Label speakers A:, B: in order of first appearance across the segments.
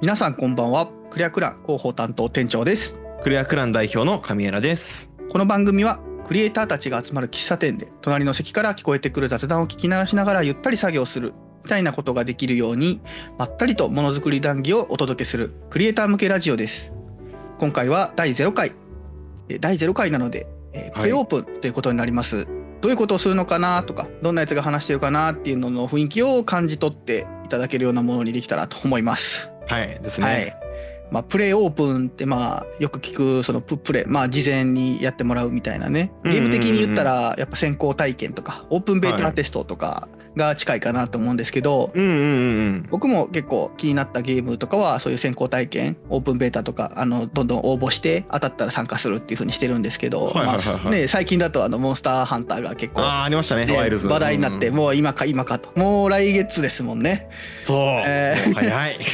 A: 皆さんこんばんは。クレアクラン広報担当店長です。
B: クレアクラン代表の神枝です。
A: この番組はクリエイターたちが集まる喫茶店で隣の席から聞こえてくる雑談を聞き流しながらゆったり作業するみたいなことができるように、まったりとものづくり談義をお届けするクリエイター向けラジオです。今回は第0回第0回なので、プレオープンということになります。どういうことをするのかなとか、どんなやつが話してるかなっていうのの雰囲気を感じ取っていただけるようなものにできたらと思います。
B: はいですね。
A: はい。プレイオープンってよく聞くそのプレイ、事前にやってもらうみたいなね。ゲーム的に言ったらやっぱ先行体験とかオープンベータテストとかが近いかなと思うんですけど、僕も結構気になったゲームとかはそういう先行体験、オープンベータとかどんどん応募して当たったら参加するっていう風にしてるんですけど、最近だとモンスターハンターが結構
B: ありましたね、ワイルズ
A: 話題になって、もう今かと、もう来月ですもんね。
B: そう、もう早い
A: で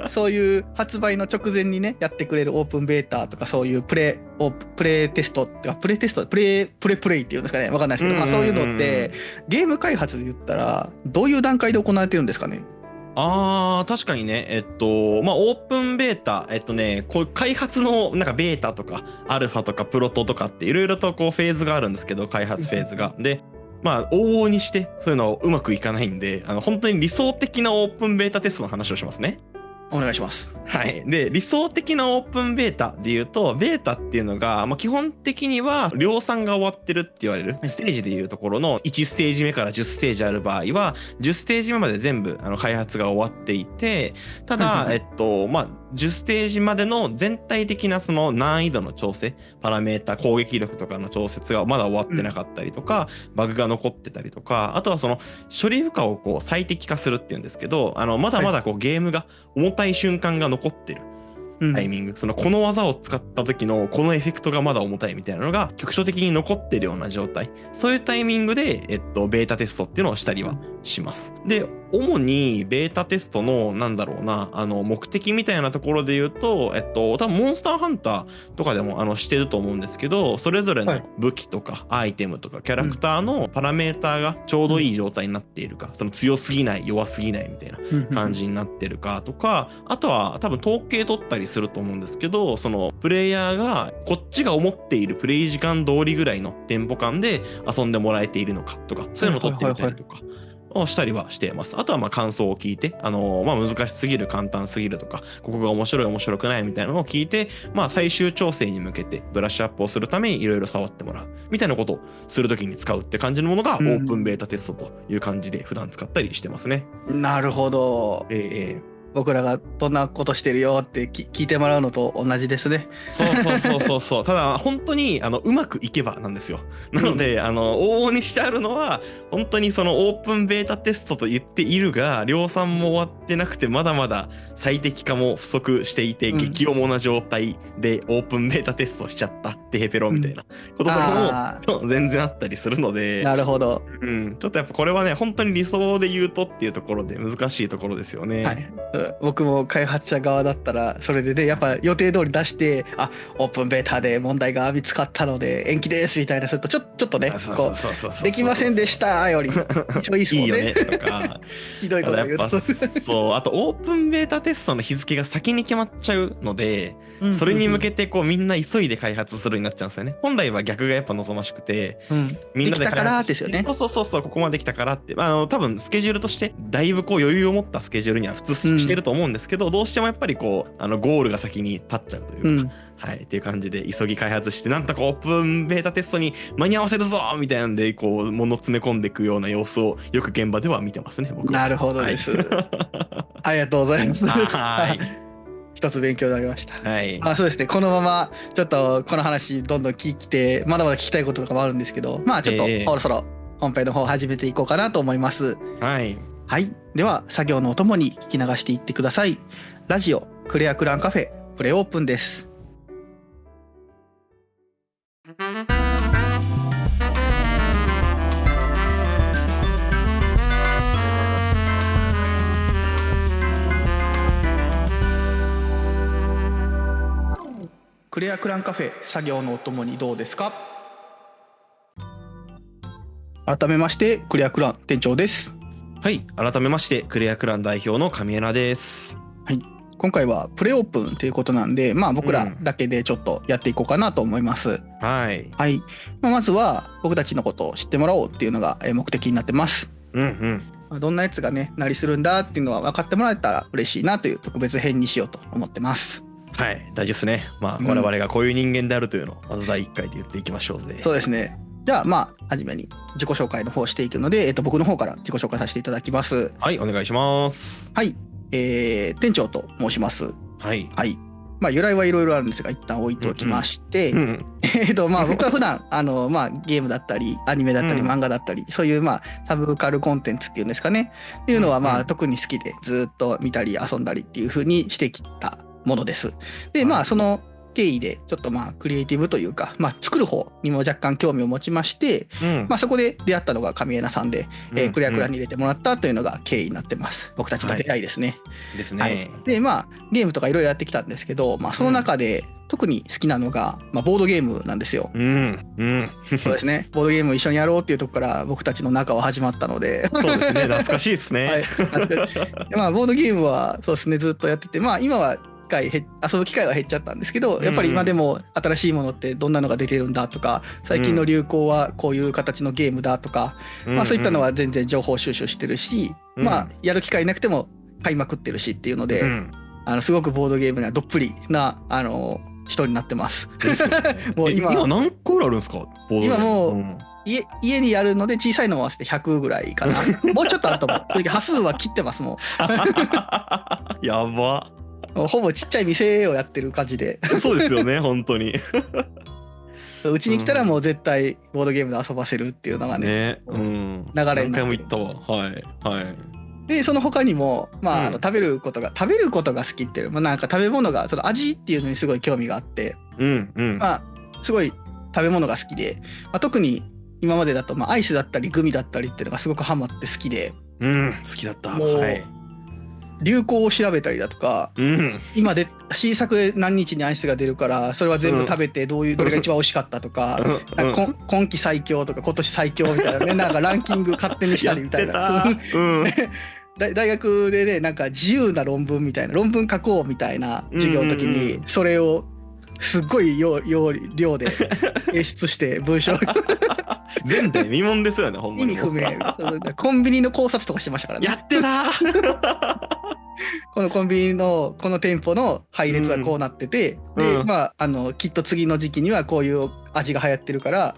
A: そういう発売の直前にねやってくれるオープンベータとか、そういうプレテストってかプレイっていうんですかね、わかんないですけど、そういうのってゲーム開発で言ったらどういう段階で行われてるんですかね。
B: 確かにね、オープンベータ、こういう開発のなんかベータとかアルファとかプロトとかっていろいろとこうフェーズがあるんですけど、開発フェーズが。で往々にしてそういうのうまくいかないんで、本当に理想的なオープンベータテストの話をしますね。
A: お願いします。
B: はい。で、理想的なオープンベータで言うと、ベータっていうのが、基本的には量産が終わってるって言われるステージでいうところの1ステージ目から10ステージある場合は、10ステージ目まで全部開発が終わっていて、ただ、10ステージまでの全体的なその難易度の調整、パラメータ、攻撃力とかの調節がまだ終わってなかったりとか、バグが残ってたりとか、あとはその処理負荷をこう最適化するっていうんですけど、まだまだこうゲームが重たい瞬間が残ってるタイミング、この技を使った時のこのエフェクトがまだ重たいみたいなのが局所的に残ってるような状態、そういうタイミングで、ベータテストっていうのをしたりはします。で、主にベータテストの目的みたいなところで言うと、多分モンスターハンターとかでもしてると思うんですけど、それぞれの武器とかアイテムとかキャラクターのパラメーターがちょうどいい状態になっているか、その強すぎない弱すぎないみたいな感じになってるかとか、あとは多分統計取ったりすると思うんですけど、そのプレイヤーがこっちが思っているプレイ時間通りぐらいのテンポ感で遊んでもらえているのかとか、そういうのを取ってみたりとかをしたりはしています。あとは感想を聞いて、難しすぎる、簡単すぎるとか、ここが面白い面白くないみたいなのを聞いて、最終調整に向けてブラッシュアップをするためにいろいろ触ってもらうみたいなことをするときに使うって感じのものがオープンベータテストという感じで普段使ったりしてますね。
A: なるほど。僕らがどんなことしてるよって聞いてもらうのと同じですね。
B: そうただ本当にうまくいけばなんですよ。なので、往々にしてあるのは本当にそのオープンベータテストと言っているが、量産も終わってなくてまだまだ最適化も不足していて、激重な状態でオープンベータテストしちゃったテヘペロみたいなこととかも全然あったりするので、
A: なるほど。
B: ちょっとやっぱこれはね、本当に理想で言うとっていうところで難しいところですよね。
A: はい、僕も開発者側だったらそれでね、やっぱ予定通り出して、オープンベータで問題が見つかったので延期ですみたいなするとちょっとね、こうできませんでしたより一応いいっすもんね。
B: いいよねとか
A: ひどいこと言うと
B: そう、あとオープンベータテストの日付が先に決まっちゃうので、それに向けてこうみんな急いで開発するようになっちゃうんですよね。本来は逆がやっぱ望ましくて、みんなで開発して、ここまで来たからって、多分スケジュールとしてだいぶこう余裕を持ったスケジュールには普通してると思うんですけど、どうしてもやっぱりこうゴールが先に立っちゃうというか、っていう感じで急ぎ開発して、なんとかオープンベータテストに間に合わせるぞみたいなんでこう物詰め込んでいくような様子をよく現場では見てますね、僕は。
A: なるほどです、ありがとうございます。一つ勉強になりました。そうですね、このままちょっとこの話どんどん聞いて、まだまだ聞きたいこととかもあるんですけど、ちょっとそろそろ本編の方始めていこうかなと思います。では作業のお供に聞き流していってください。ラジオクレアクランカフェプレオープンです。クレアクランカフェ作業のお供にどうですか。改めましてクレアクラン店長です。
B: 改めましてクレアクラン代表の神枝です。
A: 今回はプレオープンということなんで、まあ僕らだけでちょっとやっていこうかなと思います。
B: はい。
A: はい。まずは僕たちのことを知ってもらおうっていうのが目的になってます。どんなやつがね、なりするんだっていうのは分かってもらえたら嬉しいなという特別編にしようと思ってます。
B: はい、大事ですね。我々がこういう人間であるというのをまず第1回で言っていきましょうぜ。
A: そうですね。じゃあ初めに自己紹介の方していくので、僕の方から自己紹介させていただきます。
B: はい、お願いします。
A: はい。店長と申します。
B: はい。
A: はい。由来はいろいろあるんですが、一旦置いておきまして、僕は普段ゲームだったりアニメだったり漫画だったり、そういうサブカルコンテンツっていうんですかねっていうのは特に好きでずっと見たり遊んだりっていう風にしてきたものです。でその経緯でちょっとクリエイティブというか、作る方にも若干興味を持ちまして、そこで出会ったのが神枝さんで、クレアクラに入れてもらったというのが経緯になってます。僕たちの出会いですね。
B: ですね。
A: はい、でゲームとかいろいろやってきたんですけど、その中で特に好きなのが、ボードゲームなんですよ。そうですね。ボードゲーム一緒にやろうっていうところから僕たちの仲は始まったので。
B: そうですね。懐かしいですね。
A: はい、ボードゲームはそうですね、ずっとやってて、今は遊ぶ機会は減っちゃったんですけど、やっぱり今でも新しいものってどんなのが出てるんだとか、最近の流行はこういう形のゲームだとか、そういったのは全然情報収集してるし、やる機会なくても買いまくってるしっていうので、すごくボードゲームにはどっぷりな人になってます。
B: もう今何個ぐらいあるんですか？
A: 今もう、家にやるので小さいのも合わせて100ぐらいかな。もうちょっとあると思う。正直端数は切ってますもん。
B: やば。
A: ほぼちっちゃい店をやってる感じで。
B: そうですよね、本当に。
A: うちに来たらもう絶対ボードゲームで遊ばせるっていうのがね、流れになってる。
B: 何回も言ったわ。はいはい。
A: でその他にも食べることが好きっていう、なんか食べ物がその味っていうのにすごい興味があって、すごい食べ物が好きで、特に今までだとアイスだったりグミだったりっていうのがすごくハマって好きで、
B: 好きだった。
A: もう、流行を調べたりだとか、今で新作で何日にアイスが出るからそれは全部食べてどれが一番美味しかったとか、今季最強とか今年最強みたいなね、なんかランキング勝手にしたりみたいな。大学でね、なんか自由な論文みたいな、論文書こうみたいな授業の時にそれをすっごい量で演出して文章
B: 前代未聞ですよね、ほんまに。
A: 意味不明。コンビニの考察とかしてましたからね。
B: やってた。
A: このコンビニのこの店舗の配列はこうなってて、できっと次の時期にはこういう味が流行ってるから、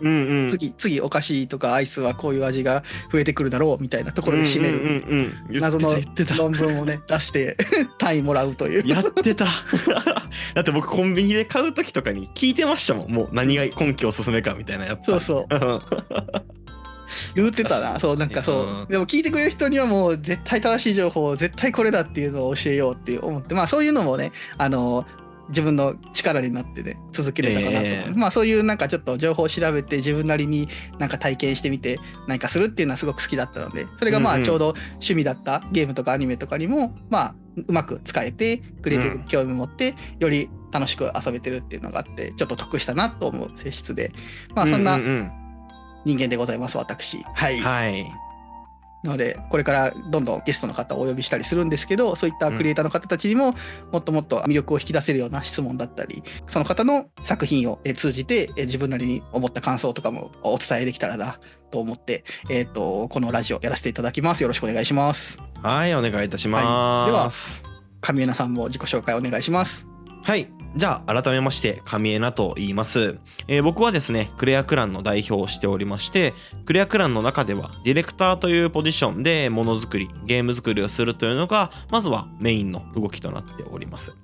A: 次お菓子とかアイスはこういう味が増えてくるだろうみたいなところで締める謎の論文をね出して単位もらうという。
B: やってた。だって僕コンビニで買う時とかに聞いてましたもん。もう何が根拠おすすめかみたいな。やっぱ
A: そう言ってたな。そう、なんかそう、でも聞いてくれる人にはもう絶対正しい情報、絶対これだっていうのを教えようって思って、そういうのもね、自分の力になってね続けれたかなと思う。そういうなんかちょっと情報を調べて自分なりになんか体験してみて何かするっていうのはすごく好きだったので、それがちょうど趣味だったゲームとかアニメとかにもうまく使えてクリエイティブに興味を持ってより楽しく遊べてるっていうのがあって、ちょっと得したなと思う性質で、そんな人間でございます、私。はい。なのでこれからどんどんゲストの方をお呼びしたりするんですけど、そういったクリエイターの方たちにももっともっと魅力を引き出せるような質問だったり、その方の作品を通じて自分なりに思った感想とかもお伝えできたらなと思って、このラジオやらせていただきます。よろしくお願いします。
B: はい、お願いいたします。
A: では神枝さんも自己紹介お願いします。
B: はい。じゃあ改めまして神枝と言います。僕はですねクレアクランの代表をしておりまして、クレアクランの中ではディレクターというポジションでものづくり、ゲーム作りをするというのがまずはメインの動きとなっております。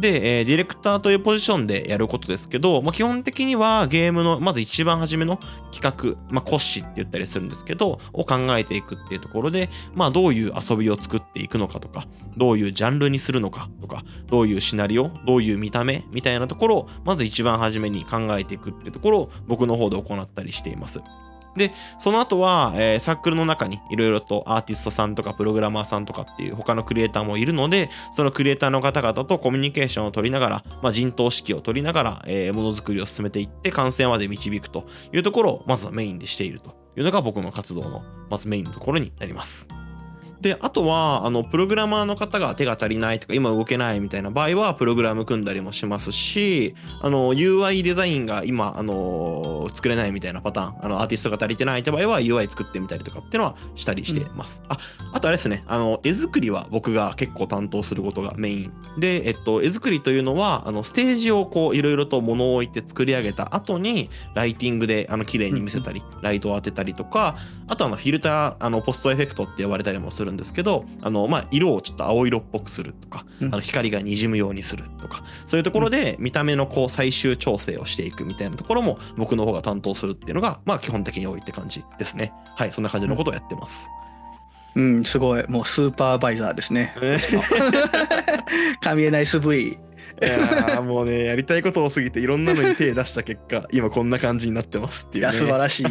B: で、ディレクターというポジションでやることですけど、基本的にはゲームのまず一番初めの企画、骨子って言ったりするんですけどを考えていくっていうところで、どういう遊びを作っていくのかとか、どういうジャンルにするのかとか、どういうシナリオ、どういう見た目みたいなところをまず一番初めに考えていくっていうところを僕の方で行ったりしています。で、その後は、サークルの中にいろいろとアーティストさんとかプログラマーさんとかっていう他のクリエイターもいるので、そのクリエイターの方々とコミュニケーションを取りながら、陣頭指揮を取りながら、ものづくりを進めていって完成まで導くというところをまずはメインでしているというのが僕の活動のまずメインのところになります。で、あとはプログラマーの方が手が足りないとか今動けないみたいな場合はプログラム組んだりもしますし、UI デザインが今作れないみたいなパターン、アーティストが足りてないって場合は UI 作ってみたりとかっていうのはしたりしてます。あとあれですね、絵作りは僕が結構担当することがメインで、絵作りというのはステージをこういろいろと物を置いて作り上げた後にライティングで綺麗に見せたり、ライトを当てたりとか、あとフィルターポストエフェクトって呼ばれたりもするんですけど、色をちょっと青色っぽくするとか、光がにじむようにするとか、そういうところで見た目のこう最終調整をしていくみたいなところも僕の方が担当するっていうのが基本的に多いって感じですね。はい、そんな感じのことをやってます。
A: すごい、もうスーパーバイザーですね。神江ナイス V。
B: いやもうね、やりたいこと多すぎていろんなのに手出した結果今こんな感じになってますっていうね。
A: いや素晴らしい。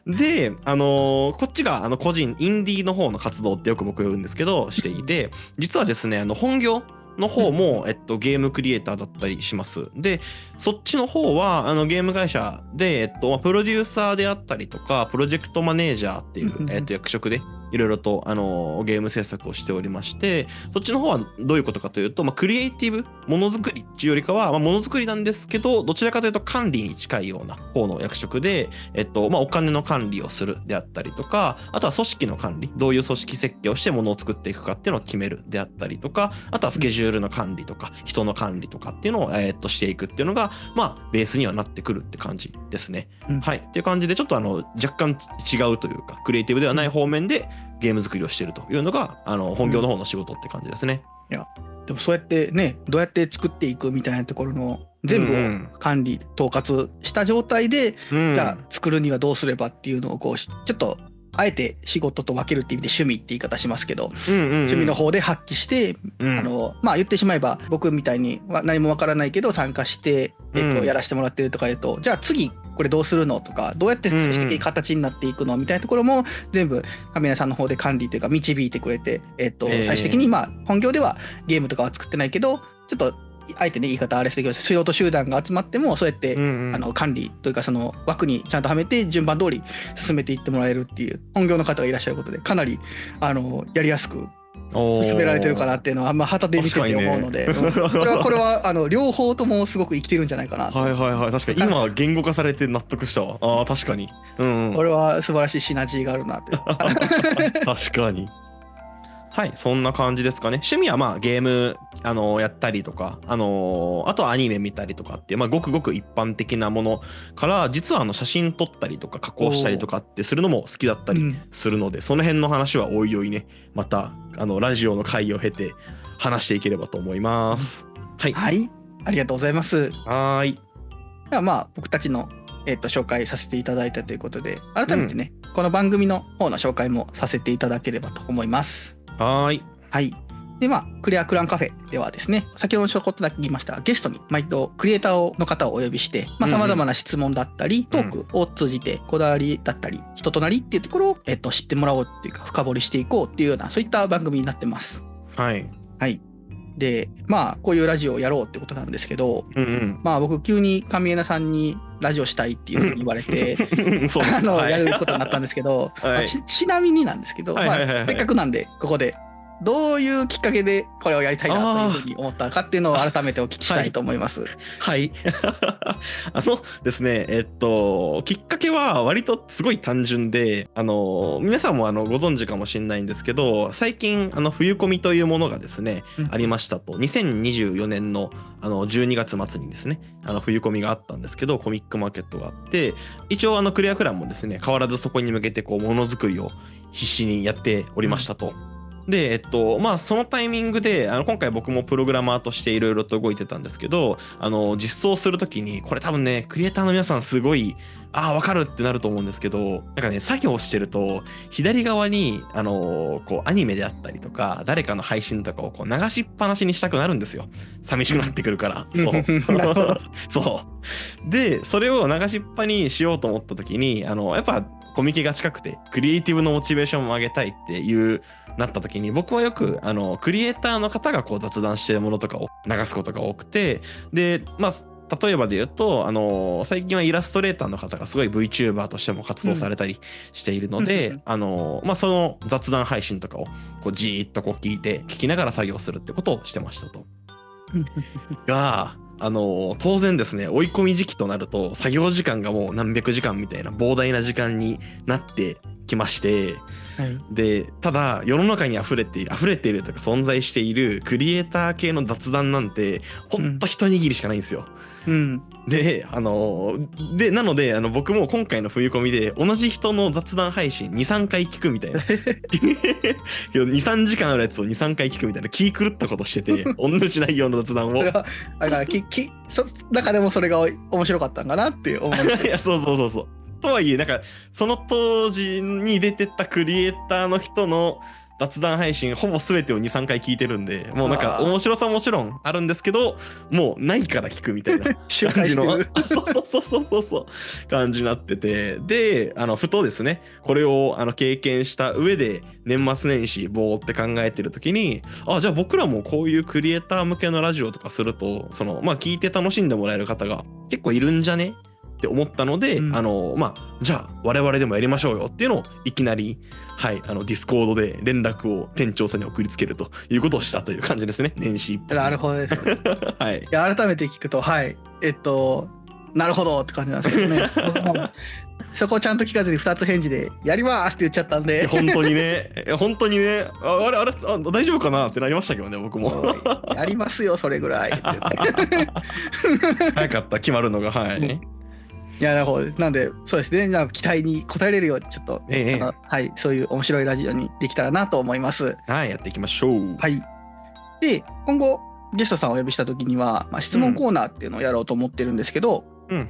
B: で、こっちが個人インディーの方の活動ってよく僕呼ぶんですけどしていて、実はですね本業の方も、ゲームクリエイターだったりします。で、そっちの方はゲーム会社で、プロデューサーであったりとかプロジェクトマネージャーっていう、役職でいろいろとゲーム制作をしておりまして、そっちの方はどういうことかというと、クリエイティブものづくりっていうよりかは、ものづくりなんですけどどちらかというと管理に近いような方の役職で、お金の管理をするであったりとか、あとは組織の管理、どういう組織設計をしてものを作っていくかっていうのを決めるであったりとか、あとはスケジュールの管理とか人の管理とかっていうのを、していくっていうのがベースにはなってくるって感じですね。はいっていう感じで、ちょっと若干違うというかクリエイティブではない方面でゲーム作りをしているというのが本業の方の仕事って感じですね。
A: いやでもそうやってね、どうやって作っていくみたいなところの全部を管理統括した状態で、じゃあ作るにはどうすればっていうのをこうちょっとあえて仕事と分けるって意味で趣味って言い方しますけど、趣味の方で発揮して、言ってしまえば僕みたいに何もわからないけど参加して、やらせてもらってるとか言うと、じゃあ次これどうするのとか、どうやって組織的形になっていくのみたいなところも全部神谷さんの方で管理というか導いてくれて、最終的に本業ではゲームとかは作ってないけど、ちょっとあえてね言い方あれですけど、素人集団が集まってもそうやって、管理というかその枠にちゃんとはめて順番通り進めていってもらえるっていう本業の方がいらっしゃることで、かなりやりやすく進められてるかなっていうのは旗で見てて思うので、これは両方ともすごく生きてるんじゃないかなと。
B: はいはいはい、確かに今言語化されて納得したわ。確かに、
A: これは素晴らしいシナジーがあるなって
B: 確かに。はい、そんな感じですかね。趣味はゲームやったりとか、あとはアニメ見たりとかっていう、ごくごく一般的なものから、実は写真撮ったりとか加工したりとかってするのも好きだったりするので、その辺の話はおいおいね、またラジオの回を経て話していければと思います。はい、
A: はい、ありがとうございます。
B: はい。
A: では僕たちの紹介させていただいたということで、改めてね、この番組の方の紹介もさせていただければと思います。
B: はい。
A: でクリアクランカフェではですね、先ほどちょこっとだけ言いましたゲストに毎度クリエイターの方をお呼びして、さまざまな質問だったりトークを通じてこだわりだったり人となりっていうところを、知ってもらおうっていうか深掘りしていこうっていうようなそういった番組になってます。
B: はい。
A: でこういうラジオをやろうってことなんですけど、僕急に神枝さんにラジオしたいっていうふうに言われてやることになったんですけど、ちなみになんですけど、せっかくなんでここでどういうきっかけでこれをやりたいなというふうに思ったかっていうのを改めてお聞きしたいと思います。
B: はいですね、きっかけは割とすごい単純で、皆さんもご存知かもしれないんですけど、最近冬コミというものがですね、ありましたと。2024年の12月末にですね冬コミがあったんですけど、コミックマーケットがあって、一応クリアクランもですね変わらずそこに向けてものづくりを必死にやっておりましたと。でそのタイミングで今回僕もプログラマーとしていろいろと動いてたんですけど、実装するときにこれ多分ねクリエイターの皆さんすごい分かるってなると思うんですけど、作業してると左側にアニメであったりとか誰かの配信とかを流しっぱなしにしたくなるんですよ。寂しくなってくるから。そうでそれを流しっぱにしようと思った時にやっぱコミケが近くてクリエイティブのモチベーションも上げたいっていうなった時に、僕はよくクリエイターの方が雑談してるものとかを流すことが多くて、で例えばで言うと、最近はイラストレーターの方がすごい VTuber としても活動されたりしているので、その雑談配信とかをこうじーっとこう聞きながら作業するってことをしてましたと。が、当然ですね、追い込み時期となると作業時間がもう何百時間みたいな膨大な時間になってきまして、
A: はい、
B: でただ世の中に溢れているというか存在しているクリエイター系の雑談なんてほんと一握りしかないんですよ。でなので僕も今回の冬込みで同じ人の雑談配信 2,3 回聞くみたいな2,3 時間あるやつを 2,3 回聞くみたいな気狂ったことしてて同じ内容の雑談を
A: それはだから中でもそれが面白かったんかなって思います。
B: いやそうとはいえなんかその当時に出てたクリエイターの人の雑談配信ほぼ全てを 2,3 回聞いてるんで、もうなんか面白さもちろんあるんですけど、もうないから聞くみたいな感じのそう感じになってて、でふとですねこれを経験した上で年末年始ぼーって考えてる時に、じゃあ僕らもこういうクリエイター向けのラジオとかすると聞いて楽しんでもらえる方が結構いるんじゃねって思ったので、じゃあ我々でもやりましょうよっていうのをいきなりディスコードで連絡を店長さんに送りつけるということをしたという感じですね、年始一発。
A: なるほどですね。
B: はい。
A: いや改めて聞くとなるほどって感じなんですけどね。そこをちゃんと聞かずに2つ返事でやりますって言っちゃったんで。
B: 本当にねあれ大丈夫かなってなりましたけどね、僕も。
A: やりますよそれぐらいって言って
B: 早かった決まるのが。はい。
A: いやなるほど。なんでそうですね、期待に応えれるようにちょっと、そういう面白いラジオにできたらなと思います。
B: はい、やっていきましょう。
A: はい。で今後ゲストさんをお呼びした時には、質問コーナーっていうのをやろうと思ってるんですけど、今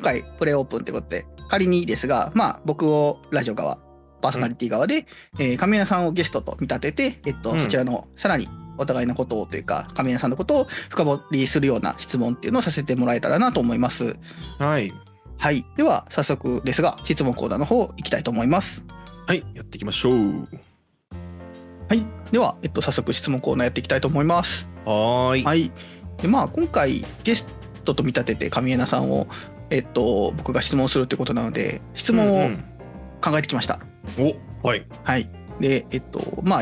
A: 回プレオープンってことで仮にですが、僕をラジオ側パーソナリティ側で、神谷さんをゲストと見立てて、そちらのさらにお互いのことをというか神谷さんのことを深掘りするような質問っていうのをさせてもらえたらなと思います。はい、では早速ですが質問コーナーの方行きたいと思います。
B: はい、やっていきましょう。
A: はい、では、早速質問コーナーやっていきたいと思います。
B: はい。
A: で今回ゲストと見立てて神谷さんを、僕が質問するということなので質問を考えてきました。
B: はい。
A: でい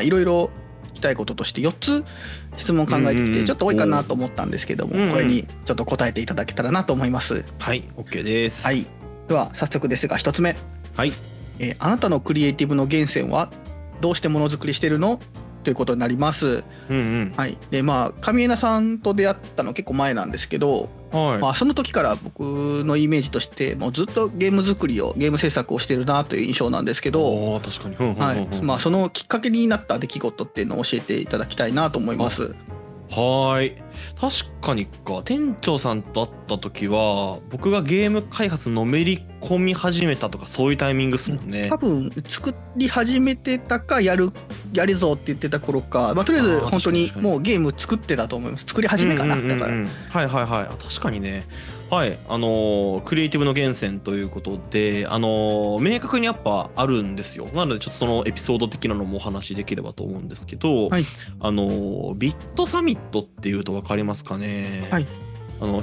A: ろいろ聞きたいこととして4つ質問考えてきてちょっと多いかなと思ったんですけども、これにちょっと答えていただけたらなと思います。
B: はい、OK です。
A: はい、では早速ですが1つ目。
B: はい。
A: あなたのクリエイティブの源泉はどうしてものづくりしてるのということになります。はい。で神枝さんと出会ったの結構前なんですけど、その時から僕のイメージとしてもうずっとゲーム制作をしてるなという印象なんですけど、
B: 確かに。
A: そのきっかけになった出来事っていうのを教えていただきたいなと思います。
B: はい。確かに店長さんと会った時は僕がゲーム開発のめり込み始めたとかそういうタイミングですもんね。
A: 多分作り始めてたかやるぞって言ってた頃か、とりあえず本当にもうゲーム作ってたと思います。作り始めかな、だから。
B: 確かにね。はい、クリエイティブの源泉ということで、明確にやっぱあるんですよ。なのでちょっとそのエピソード的なのもお話しできればと思うんですけど、ビットサミットっていうと分かりますかね。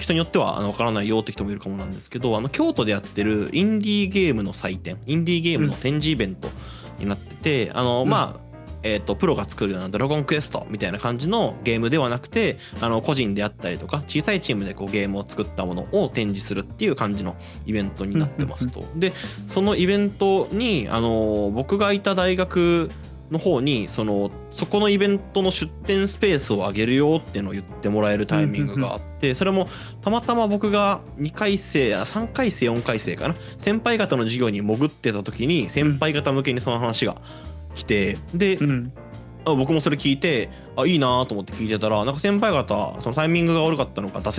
B: 人によっては分からないよって人もいるかもなんですけど、京都でやってるインディーゲームの祭典、インディーゲームの展示イベントになってて、プロが作るようなドラゴンクエストみたいな感じのゲームではなくて、個人であったりとか小さいチームでゲームを作ったものを展示するっていう感じのイベントになってますと。でそのイベントに僕がいた大学の方にそこのイベントの出展スペースをあげるよっていうのを言ってもらえるタイミングがあって、それもたまたま僕が2回生3回生4回生かな、先輩方の授業に潜ってた時に先輩方向けにその話が来て、で、僕もそれ聞いていいなと思って聞いてたら、なんか先輩方そのタイミングが悪かったのか出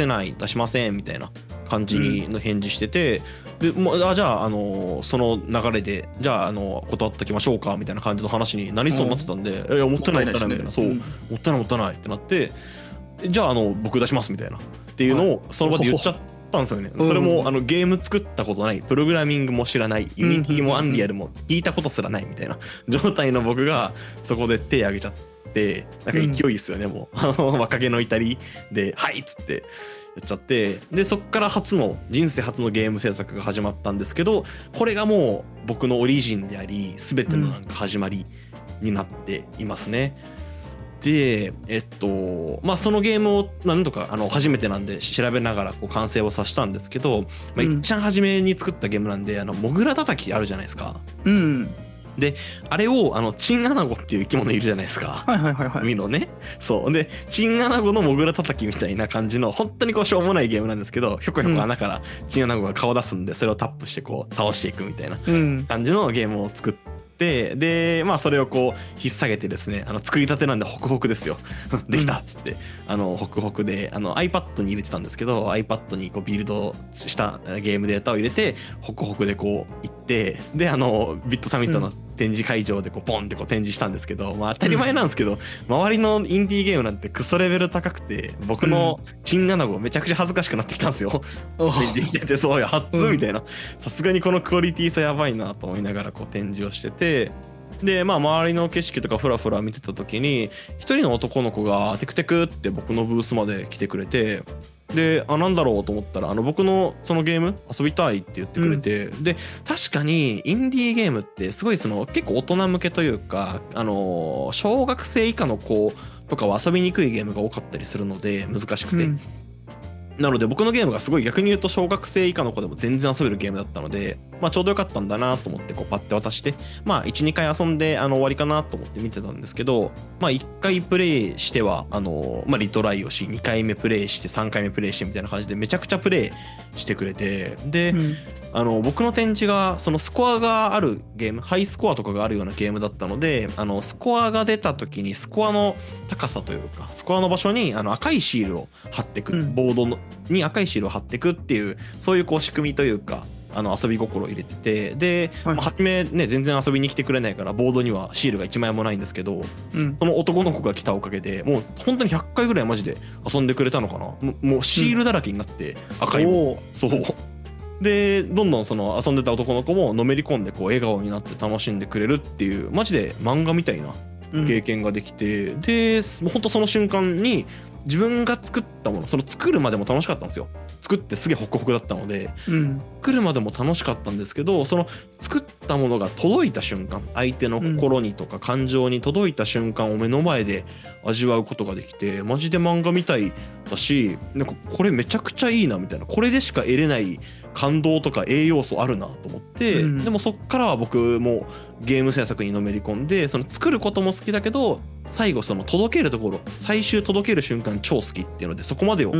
B: しませんみたいな感じの返事してて、でじゃあその流れでじゃあ断っときましょうかみたいな感じの話になりそうになってたんで、いやもったいないみたいな、そうもったいないってなって、じゃあ僕出しますみたいなっていうのをその場で言っちゃったんですよね。それもゲーム作ったことない、プログラミングも知らない、ユニティもアンリアルも聞いたことすらないみたいな状態の僕がそこで手挙げちゃっってなんか勢いですよね、もう若気の至りではいっつってやっちゃって、でそっから人生初のゲーム制作が始まったんですけど、これがもう僕のオリジンであり全てのなんか始まりになっていますね。でまあそのゲームを何とか初めてなんで調べながらこう完成をさせたんですけど、まあ、いっちゃん初めに作ったゲームなんでモグラ叩きあるじゃないですか。
A: うん。
B: であれをチンアナゴっていう生き物いるじゃないですか。
A: はいはいはいはい。
B: 海のね。そうでチンアナゴのモグラ叩きみたいな感じの本当にこうしょうもないゲームなんですけど、ひょこひょこ穴からチンアナゴが顔出すんで、それをタップしてこう倒していくみたいな感じのゲームを作って、でまあそれをこう引っ提げてですね、作りたてなんでホクホクですよできたっつってホクホクでiPad に入れてたんですけど、 iPad にこうビルドしたゲームデータを入れてホクホクでこういって、でビットサミットの展示会場でこうポンってこう展示したん示したんですけど、まあ当たり前なんですけど、周りのインディーゲームなんてクソレベル高くて、僕のチンアナゴめちゃくちゃ恥ずかしくなってきたんですよ展示してて、そうや初みたいな、さすがにこのクオリティさやばいなと思いながらこう展示をしてて、でまあ周りの景色とかフラフラ見てた時に一人の男の子がテクテクって僕のブースまで来てくれて、でなんだろうと思ったら僕のそのゲーム遊びたいって言ってくれて、で確かにインディーゲームってすごい結構大人向けというか小学生以下の子とかは遊びにくいゲームが多かったりするので難しくて、なので僕のゲームがすごい逆に言うと小学生以下の子でも全然遊べるゲームだったので、まあ、ちょうどよかったんだなと思ってこうパッて渡して、まあ 1,2 回遊んで終わりかなと思って見てたんですけど、まあ1回プレイしてはまあ、リトライをし2回目プレイして3回目プレイしてみたいな感じでめちゃくちゃプレイしてくれて、で、僕の展示がそのスコアがあるゲーム、ハイスコアとかがあるようなゲームだったので、スコアが出た時にスコアの高さというかスコアの場所に赤いシールを貼っていく、ボードに赤いシールを貼っていくっていうそういうこう仕組みというか遊び心を入れてて、で、まあ、初めね全然遊びに来てくれないからボードにはシールが1枚もないんですけど、その男の子が来たおかげでもう本当に100回ぐらいマジで遊んでくれたのかな。もうシールだらけになって赤いも、そうでどんどんその遊んでた男の子ものめり込んでこう笑顔になって楽しんでくれるっていうマジで漫画みたいな経験ができて、で本当その瞬間に自分が作ったもの、その作るまでも楽しかったんですよ。作ってすげえホクホクだったので、作るまでも楽しかったんですけど、その作ったものが届いた瞬間、相手の心にとか感情に届いた瞬間を目の前で味わうことができて、マジで漫画みたいだし、なんかこれめちゃくちゃいいなみたいな、これでしか得れない感動とか栄養素あるなと思って、でもそっからは僕もゲーム制作にのめり込んで、その作ることも好きだけど最後その届けるところ、最終届ける瞬間超好きっていうので、そこまでを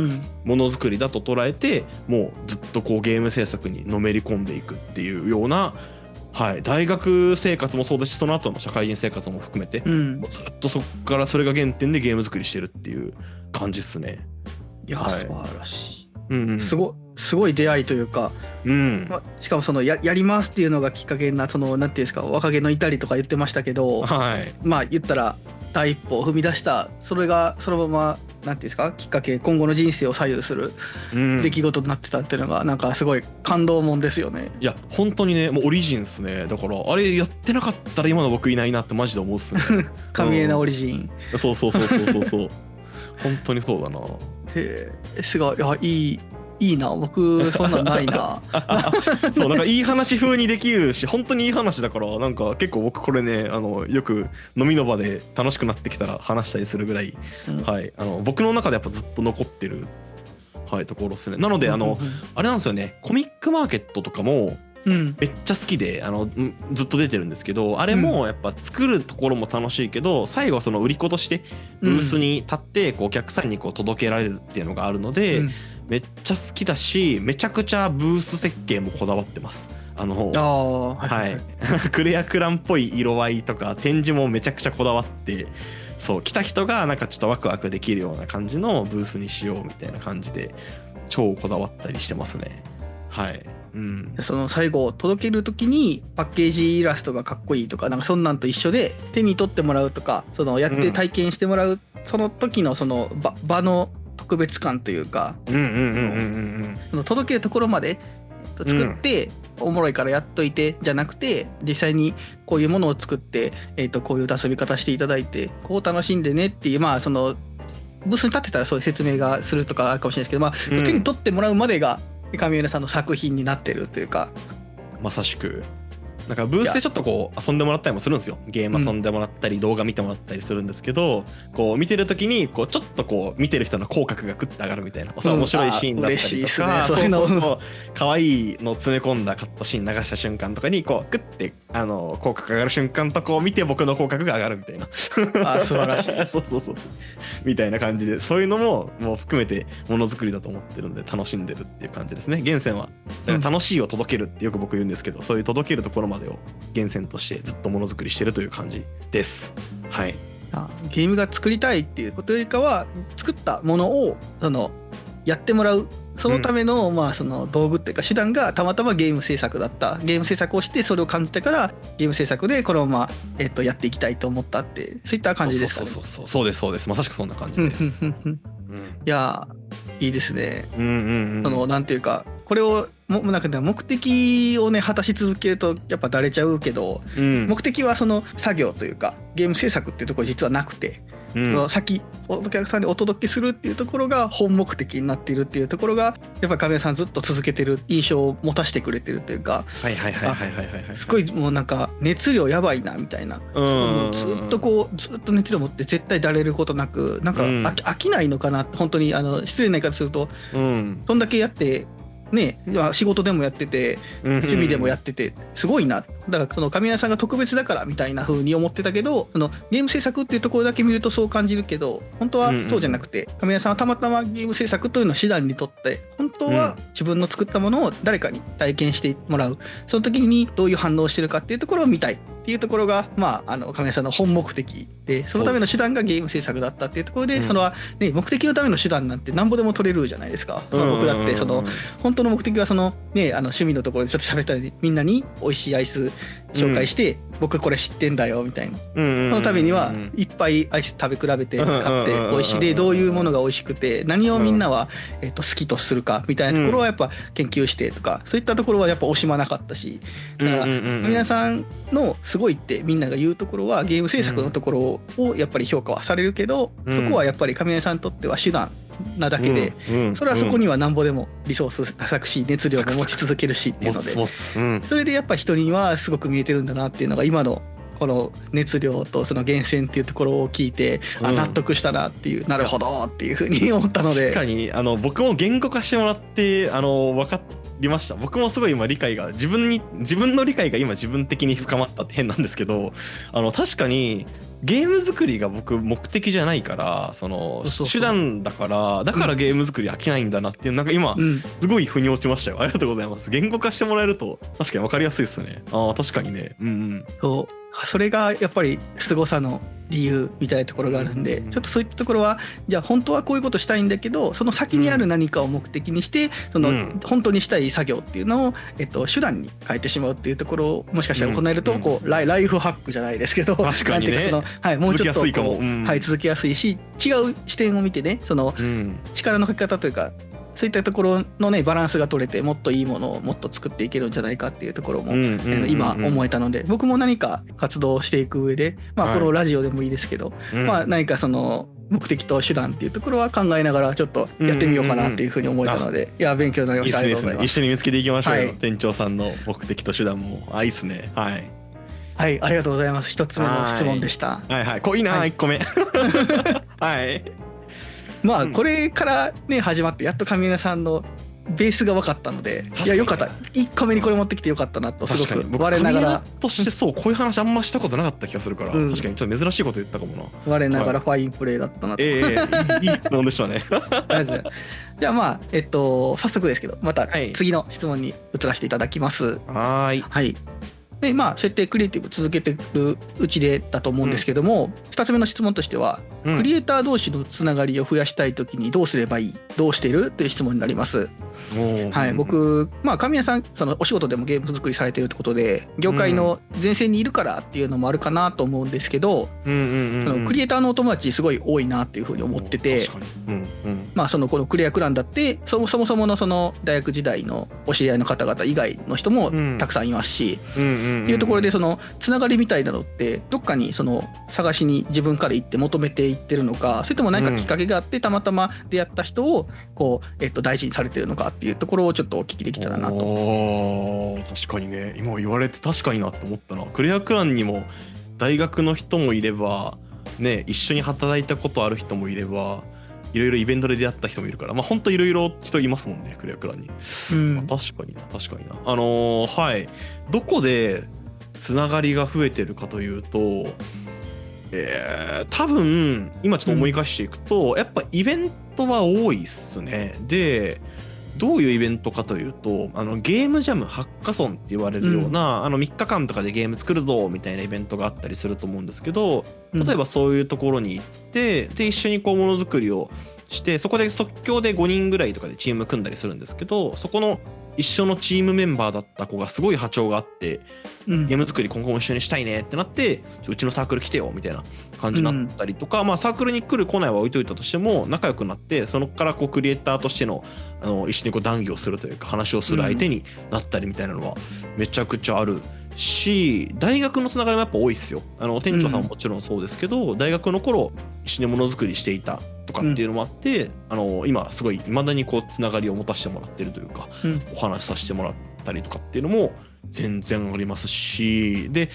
B: ものづくりだと捉えて、もうずっとこうゲーム制作にのめり込んでいくっていうような、はい、大学生活もそうですし、その後の社会人生活も含めて、もうずっとそこからそれが原点でゲーム作りしてるっていう感じっすね。
A: いや、素晴らしい。すごい出会いというか、しかもその やりますっていうのがきっかけな、そのなんていうんですか、若気の至りとか言ってましたけど、まあ言ったら第一歩を踏み出した、それがそのままなんていうんですか、きっかけ、今後の人生を左右する出来事になってたっていうのがなんかすごい感動もんですよね。
B: いや本当にね、もうオリジンっすね。だからあれやってなかったら今の僕いないなってマジで思うっすね
A: 神江なオリジン、
B: そう本当にそうだな。
A: へえ、すごい。いいな、僕そんなんないな
B: そうなんかいい話風にできるし、本当にいい話だから、なんか結構僕これねよく飲みの場で楽しくなってきたら話したりするぐらい、はい、僕の中でやっぱずっと残ってる、はい、ところですね。なのであれなんですよね、コミックマーケットとかもめっちゃ好きでずっと出てるんですけど、あれもやっぱ作るところも楽しいけど、最後その売り子としてブースに立ってこうお客さんにこう届けられるっていうのがあるので、めっちゃ好きだし、めちゃくちゃブース設計もこだわってます。クレアクランっぽい色合いとか展示もめちゃくちゃこだわって、そう来た人がなんかちょっとワクワクできるような感じのブースにしようみたいな感じで超こだわったりしてますね。はい。
A: その最後届ける時にパッケージイラストがかっこいいとか、なんかそんなんと一緒で手に取ってもらうとか、そのやって体験してもらう、その時のその場の特別感というか、その届けるところまで作っておもろいからやっといてじゃなくて、実際にこういうものを作って、こういう遊び方していただいてこう楽しんでねっていう、まあそのブースに立ってたらそういう説明がするとかあるかもしれないですけど、まあ手に取ってもらうまでが上浦さんの作品になってるというか。
B: まさしくなんかブースでちょっとこう遊んでもらったりもするんですよ。ゲーム遊んでもらったり動画見てもらったりするんですけど、こう見てる時にこうちょっとこう見てる人の口角がグッて上がるみたいな、面白いシーンだったりとか、そうそうそう可愛いの詰め込んだカットシーン流した瞬間とかにこうグッて口角上がる瞬間とこう見て僕の口角が上がるみたいな
A: 素晴らしい
B: そうみたいな感じで、そういうのも含めてものづくりだと思ってるんで楽しんでるっていう感じですね。源泉はだから楽しいを届けるってよく僕言うんですけど、そういう届けるところまでを源泉としてずっとものづくりしてるという感じです。はい。
A: ゲームが作りたいっていうことよりかは、作ったものをやってもらう、そのための、まあその道具っていうか手段がたまたまゲーム制作だった。ゲーム制作をしてそれを感じたからゲーム制作でこのまま、やっていきたいと思ったって、そういった感じですかね。
B: そうですまさしくそんな感じです。
A: いやいいですね。なんていうかこれをなんか目的をね果たし続けるとやっぱだれちゃうけど、目的はその作業というかゲーム制作っていうところ実はなくて、その先お客さんにお届けするっていうところが本目的になっているっていうところがやっぱ亀井さんずっと続けてる印象を持たせてくれてるというか、すごいもうなんか熱量やばいなみたいな、ずっと熱量持って絶対だれることなく、なんか飽きないのかなって、本当に失礼な言い方すると、そんだけやってね、仕事でもやってて趣味でもやっててすごいな。だからその神谷さんが特別だからみたいな風に思ってたけど、ゲーム制作っていうところだけ見るとそう感じるけど、本当はそうじゃなくて、神谷さんはたまたまゲーム制作というのを手段にとって本当は自分の作ったものを誰かに体験してもらう、その時にどういう反応をしてるかっていうところを見たいっていうところが、まあ、神谷さんの本目的で、そのための手段がゲーム制作だったっていうところで、その目的のための手段なんてなんぼでも取れるじゃないですか。僕だって本当の目的は趣味のところでちょっと喋ったりみんなに美味しいアイス紹介して、僕これ知ってんだよみたいな、そのためにはいっぱいアイス食べ比べて買って美味しいで、どういうものが美味しくて何をみんなは好きとするかみたいなところはやっぱ研究してとか、そういったところはやっぱ惜しまなかったし、だから皆さんのすごいってみんなが言うところはゲーム制作のところをやっぱり評価はされるけど、そこはやっぱり亀井さんにとっては手段なだけで、それはそこにはなんぼでもリソース割くし熱量も持ち続けるしっていうので、それでやっぱ人にはすごく見えてるんだなっていうのが今のこの熱量とその源泉っていうところを聞いて、納得したなっていう、なるほどっていうふうに思ったので、
B: 確かに僕も言語化してもらって分かりました。僕もすごい今理解が自分の理解が今自分的に深まったって変なんですけど、確かにゲーム作りが僕目的じゃないから、手段だからゲーム作り飽きないんだなっていう、なんか今すごい腑に落ちましたよ。ありがとうございます。言語化してもらえると確かに分かりやすいですね。確かにね。
A: それがやっぱり凄さの理由みたいなところがあるんで、ちょっとそういったところはじゃあ本当はこういうことしたいんだけど、その先にある何かを目的にして本当にしたい作業っていうのを手段に変えてしまうっていうところをもしかしたら行えるとライフハックじゃないですけど、
B: 確かにね、
A: もうちょっと続きやすいし、違う視点を見てね、力のかけ方というかそういったところのねバランスが取れて、もっといいものをもっと作っていけるんじゃないかっていうところも今思えたので、僕も何か活動していく上で、このラジオでもいいですけど、何か目的と手段っていうところは考えながらちょっとやってみようかなっていうふうに思えたので、いや勉強になりました。ありがとうございます。
B: 一緒に見つけていきましょうよ、店長さんの目的と手段も。いいっすね。はい、あ
A: りがとうございます。一つ目の質問でした。
B: いいな、1個目
A: これからね始まってやっと上村さんのベースが分かったので、いやよかった、1個目にこれ持ってきてよかったなとすごく我ながら
B: としてこういう話あんましたことなかった気がするから、確かにちょっと珍しいこと言ったかもな。
A: 我ながらファインプレーだったなと。
B: いい質問でしたね。
A: じゃあ早速ですけどまた次の質問に移らせていただきます。はい。でそうやってクリエイティブ続けてるうちでだと思うんですけども、2つ目の質問としては、クリエイター同士のつながりを増やしたいときにどうすればいい、どうしてるという質問になります。僕神谷さんお仕事でもゲーム作りされてるってことで業界の前線にいるからっていうのもあるかなと思うんですけど、クリエイターのお友達すごい多いなっていうふうに思ってて、まあそのこのクレアクランだってそもそものその大学時代のお知り合いの方々以外の人もたくさんいますし、っていうところでそのつながりみたいなのってどっかにその探しに自分から行って求めていってるのか、それとも何かきっかけがあってたまたま出会った人をこう、大事にされてるのかっていうところをちょっとお聞きできたらなと。
B: 確かにね、今言われて確かになって思ったな。クレアクランにも大学の人もいればね、一緒に働いたことある人もいれば、いろいろイベントで出会った人もいるから、まあ本当いろいろ人いますもんね、クレアクランに。まあ、確かにな。はい。どこでつながりが増えてるかというと、多分今ちょっと思い返していくと、やっぱイベントは多いっすね。で、どういうイベントかというと、ゲームジャムハッカソンって言われるような、3日間とかでゲーム作るぞみたいなイベントがあったりすると思うんですけど、例えばそういうところに行って、で一緒にこうものづくりをして、そこで即興で5人ぐらいとかでチーム組んだりするんですけど、そこの一緒のチームメンバーだった子がすごい波長があって、ゲーム作り今後も一緒にしたいねってなって、うちのサークル来てよみたいな感じになったりとか、まあサークルに来る来ないは置いといたとしても仲良くなって、そのからこうクリエイターとしての一緒にこう談義をするというか話をする相手になったりみたいなのはめちゃくちゃあるし、大学のつながりもやっぱ多いですよ。店長さんももちろんそうですけど、大学の頃一緒にものづくりしていたとかっていうのもあって、今すごい未だにこうつながりを持たせてもらってるというか、お話しさせてもらったりとかっていうのも全然ありますし、で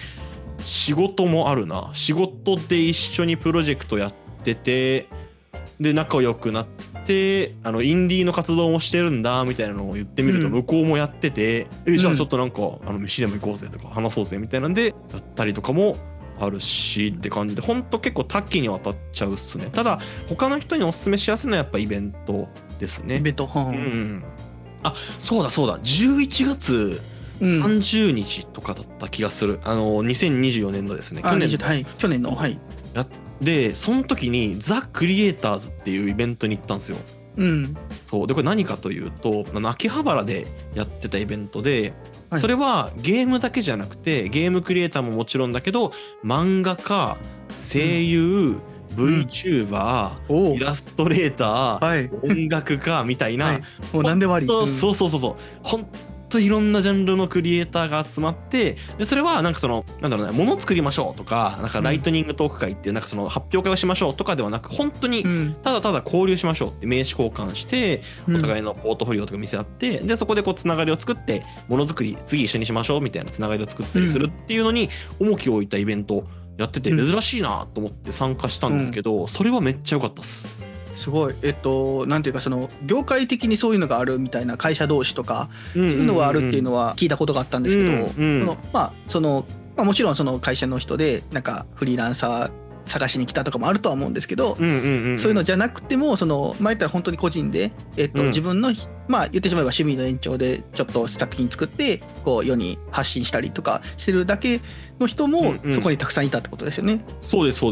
B: 仕事もあるな。仕事で一緒にプロジェクトやってて、で仲良くなってインディーの活動もしてるんだみたいなのを言ってみると、向こうもやってて、じゃあちょっとなんか飯でも行こうぜとか話そうぜみたいなんでやったりとかもあるしって感じで、ほんと結構多岐にわたっちゃうっすね。ただ他の人にお勧めしやすいのはやっぱイベントですね。
A: イベント、
B: あ、そうだ11月30日とかだった気がする。2024年のですね、
A: 去年の、はい。
B: でその時にザ・クリエイターズっていうイベントに行ったんですよ。そうで、これ何かというと、秋葉原でやってたイベントで、それはゲームだけじゃなくて、ゲームクリエイターももちろんだけど、漫画家、声優、VTuber、イラストレーター、音楽家みたいな、
A: もう何でもあり。
B: そう本当いろんなジャンルのクリエイターが集まって、でそれはなんかなんだろうね、物を作りましょうとか、なんかライトニングトーク会っていうなんかその発表会をしましょうとかではなく、本当にただただ交流しましょうって名刺交換して、お互いのポートフォリオとか見せ合って、でそこでこうつながりを作って、ものづくり次一緒にしましょうみたいなつながりを作ったりするっていうのに重きを置いたイベントやってて、珍しいなと思って参加したんですけど、それはめっちゃ良かったっす。
A: すごい。なんていうか、その業界的にそういうのがあるみたいな、会社同士とかそういうのがあるっていうのは聞いたことがあったんですけど、もちろんその会社の人でなんかフリーランサー探しに来たとかもあるとは思うんですけど、そういうのじゃなくても、前言ったら本当に個人で、自分のまあ言ってしまえば趣味の延長でちょっと作品作ってこう世に発信したりとかしてるだけの人もそこにたくさんいたってことですよね。
B: そうです。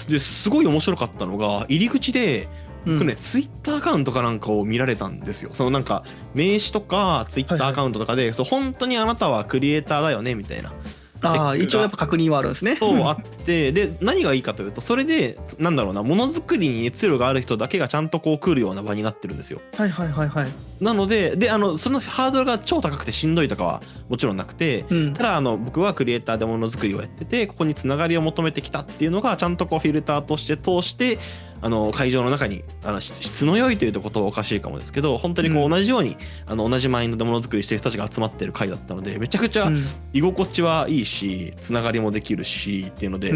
B: ですごい面白かったのが、入り口でツイッターアカウントかなんかを見られたんですよ。そのなんか名刺とかツイッターアカウントとかで、本当にあなたはクリエイターだよねみたいな。
A: 一応やっぱ確認はあるんですね。
B: そうあって、で何がいいかというと、それでなんだろうな、ものづくりに熱量がある人だけがちゃんとこう来るような場になってるんですよ。なのでそのハードルが超高くてしんどいとかはもちろんなくて、ただ僕はクリエイターでものづくりをやってて、ここにつながりを求めてきたっていうのがちゃんとこうフィルターとして通して、会場の中に質の良いというとことはおかしいかもですけど、本当にこう同じように、同じマインドでものづくりしてる人たちが集まってる会だったので、めちゃくちゃ居心地はいいし、つながりもできるしっていうので、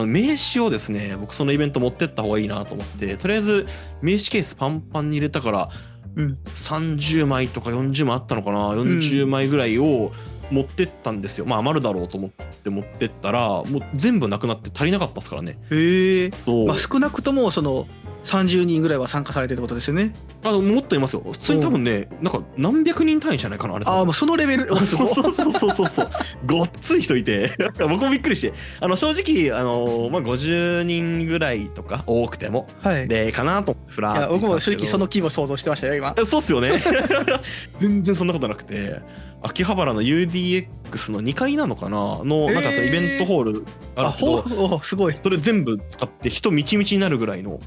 B: 名刺をですね、僕そのイベント持ってった方がいいなと思って、とりあえず名刺ケースパンパンに入れたから、30枚とか40枚あったのかな、40枚ぐらいを持ってったんですよ。まあ余るだろうと思って持ってったら、もう全部なくなって足りなかったですからね。
A: 少なくとも30人ぐらいは参加されてるってことですよね。
B: もっといますよ。普通に多分ね、なんか何百人単位じゃないかな、あれ。
A: もうそのレベル。
B: そうごっつい人いて僕もびっくりして、正直50人ぐらいとか多くても、でかなとフラーって。
A: 僕も正直その規模想像してましたよ今。
B: そうっすよね全然そんなことなくて、秋葉原の UDX の2階なのかなのなんかイベントホールあるんですけど、
A: すごい。
B: それ全部使って人みちみちになるぐらいの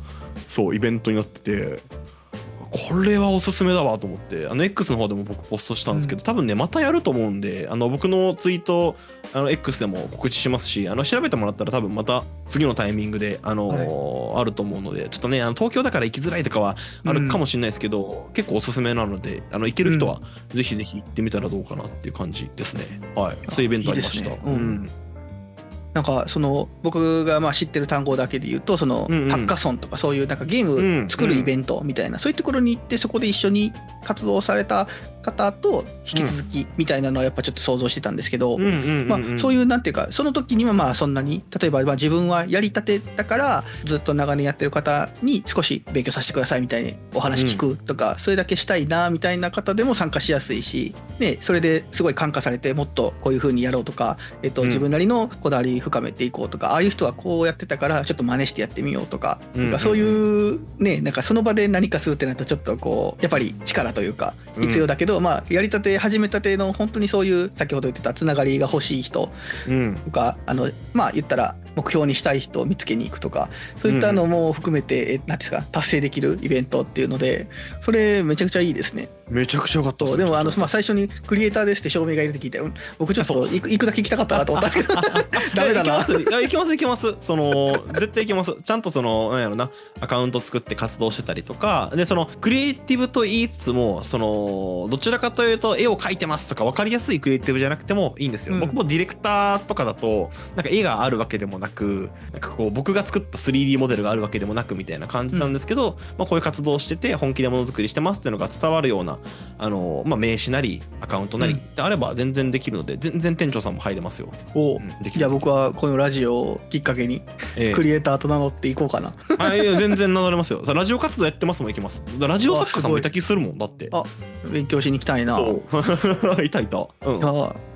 B: イベントになってて、これはおすすめだわと思って、X の方でも僕ポストしたんですけど、多分ねまたやると思うんで、僕のツイートX でも告知しますし、調べてもらったら多分また次のタイミングであると思うので、ちょっとね東京だから行きづらいとかはあるかもしれないですけど、結構おすすめなので行ける人はぜひぜひ行ってみたらどうかなっていう感じですね。はい、そういうイベントありました。
A: なんかその僕がまあ知ってる単語だけで言うと、そのハッカソンとかそういうなんかゲーム作るイベントみたいな、そういうところに行ってそこで一緒に活動された方と引き続きみたいなのはやっぱちょっと想像してたんですけど、まあそういうなんていうか、その時にはまあそんなに、例えばまあ自分はやりたてだからずっと長年やってる方に少し勉強させてくださいみたいにお話聞くとか、それだけしたいなみたいな方でも参加しやすいし、ね、それですごい感化されてもっとこういう風にやろうとか、自分なりのこだわり深めていこうとか、ああいう人はこうやってたからちょっと真似してやってみようとか、なんかそういうね、なんかその場で何かするってなるとちょっとこうやっぱり力というか必要だけど、まあやりたて始めたての本当にそういう先ほど言ってたつながりが欲しい人とか、まあ言ったら目標にしたい人を見つけに行くとか、そういったのも含めて何ですか、達成できるイベントっていうので、それめちゃくちゃいいですね。
B: めちゃくちゃ良かったです。
A: でもまあ最初にクリエイターですって証明がいるって聞いて、僕ちょっと行くだけ行きたかったなと思ったんですけどダメだな。
B: 行きます。絶対行きます。ちゃんとなんやろな、アカウント作って活動してたりとかで、クリエイティブと言いつつもどちらかというと絵を描いてますとか分かりやすいクリエイティブじゃなくてもいいんですよ。僕もディレクターとかだとなんか絵があるわけでもなく、なんかこう僕が作った 3D モデルがあるわけでもなくみたいな感じなんですけど、まあこういう活動をしてて本気でものづくりしてますっていうのが伝わるようなまあ、名刺なりアカウントなりってあれば全然できるので、全然店長さんも入れますよ。
A: じゃあ僕はこのラジオをきっかけにクリエイターと名乗っていこうかな。
B: いや全然名乗れますよ。ラジオ活動やってますもん、いけます。ラジオ作家さんもいた気するもんだって。
A: 勉強しに行きたいな。
B: そういた、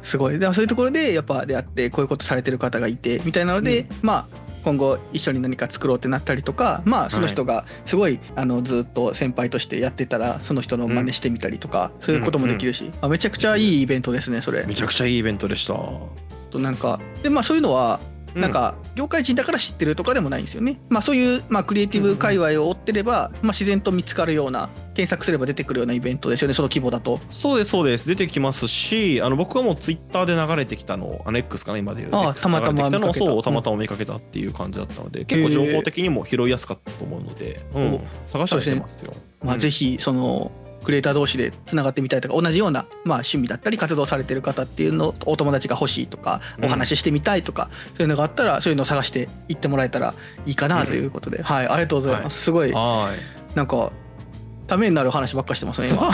A: すごい。でそういうところでやっぱ出会ってこういうことされてる方がいてみたいなので、まあ今後一緒に何か作ろうってなったりとか、まあその人がすごいずっと先輩としてやってたらその人の真似してみたりとか、そういうこともできるし、めちゃくちゃいいイベントですねそれ。
B: めちゃくちゃいいイベントでした。
A: なんかでまあそういうのはなんか業界人だから知ってるとかでもないんですよね。まあそういうまあクリエイティブ界隈を追ってれば、まあ自然と見つかるような、検索すれば出てくるようなイベントですよね、その規模だと。
B: そうです出てきますし、僕はもうツイッターで流れてきたの、X かな今でいう、
A: たまたま見かけた、
B: そうたまたま見かけたっていう感じだったので、結構情報的にも拾いやすかったと思うので、探してますよ。
A: まあぜひそのクリエイター同士でつながってみたいとか、同じようなまあ趣味だったり活動されてる方っていうのお友達が欲しいとか、お話ししてみたいとか、そういうのがあったらそういうのを探していってもらえたらいいかなということで、はい、ありがとうございます。すごいなんかためになる話ばっかしてますね今。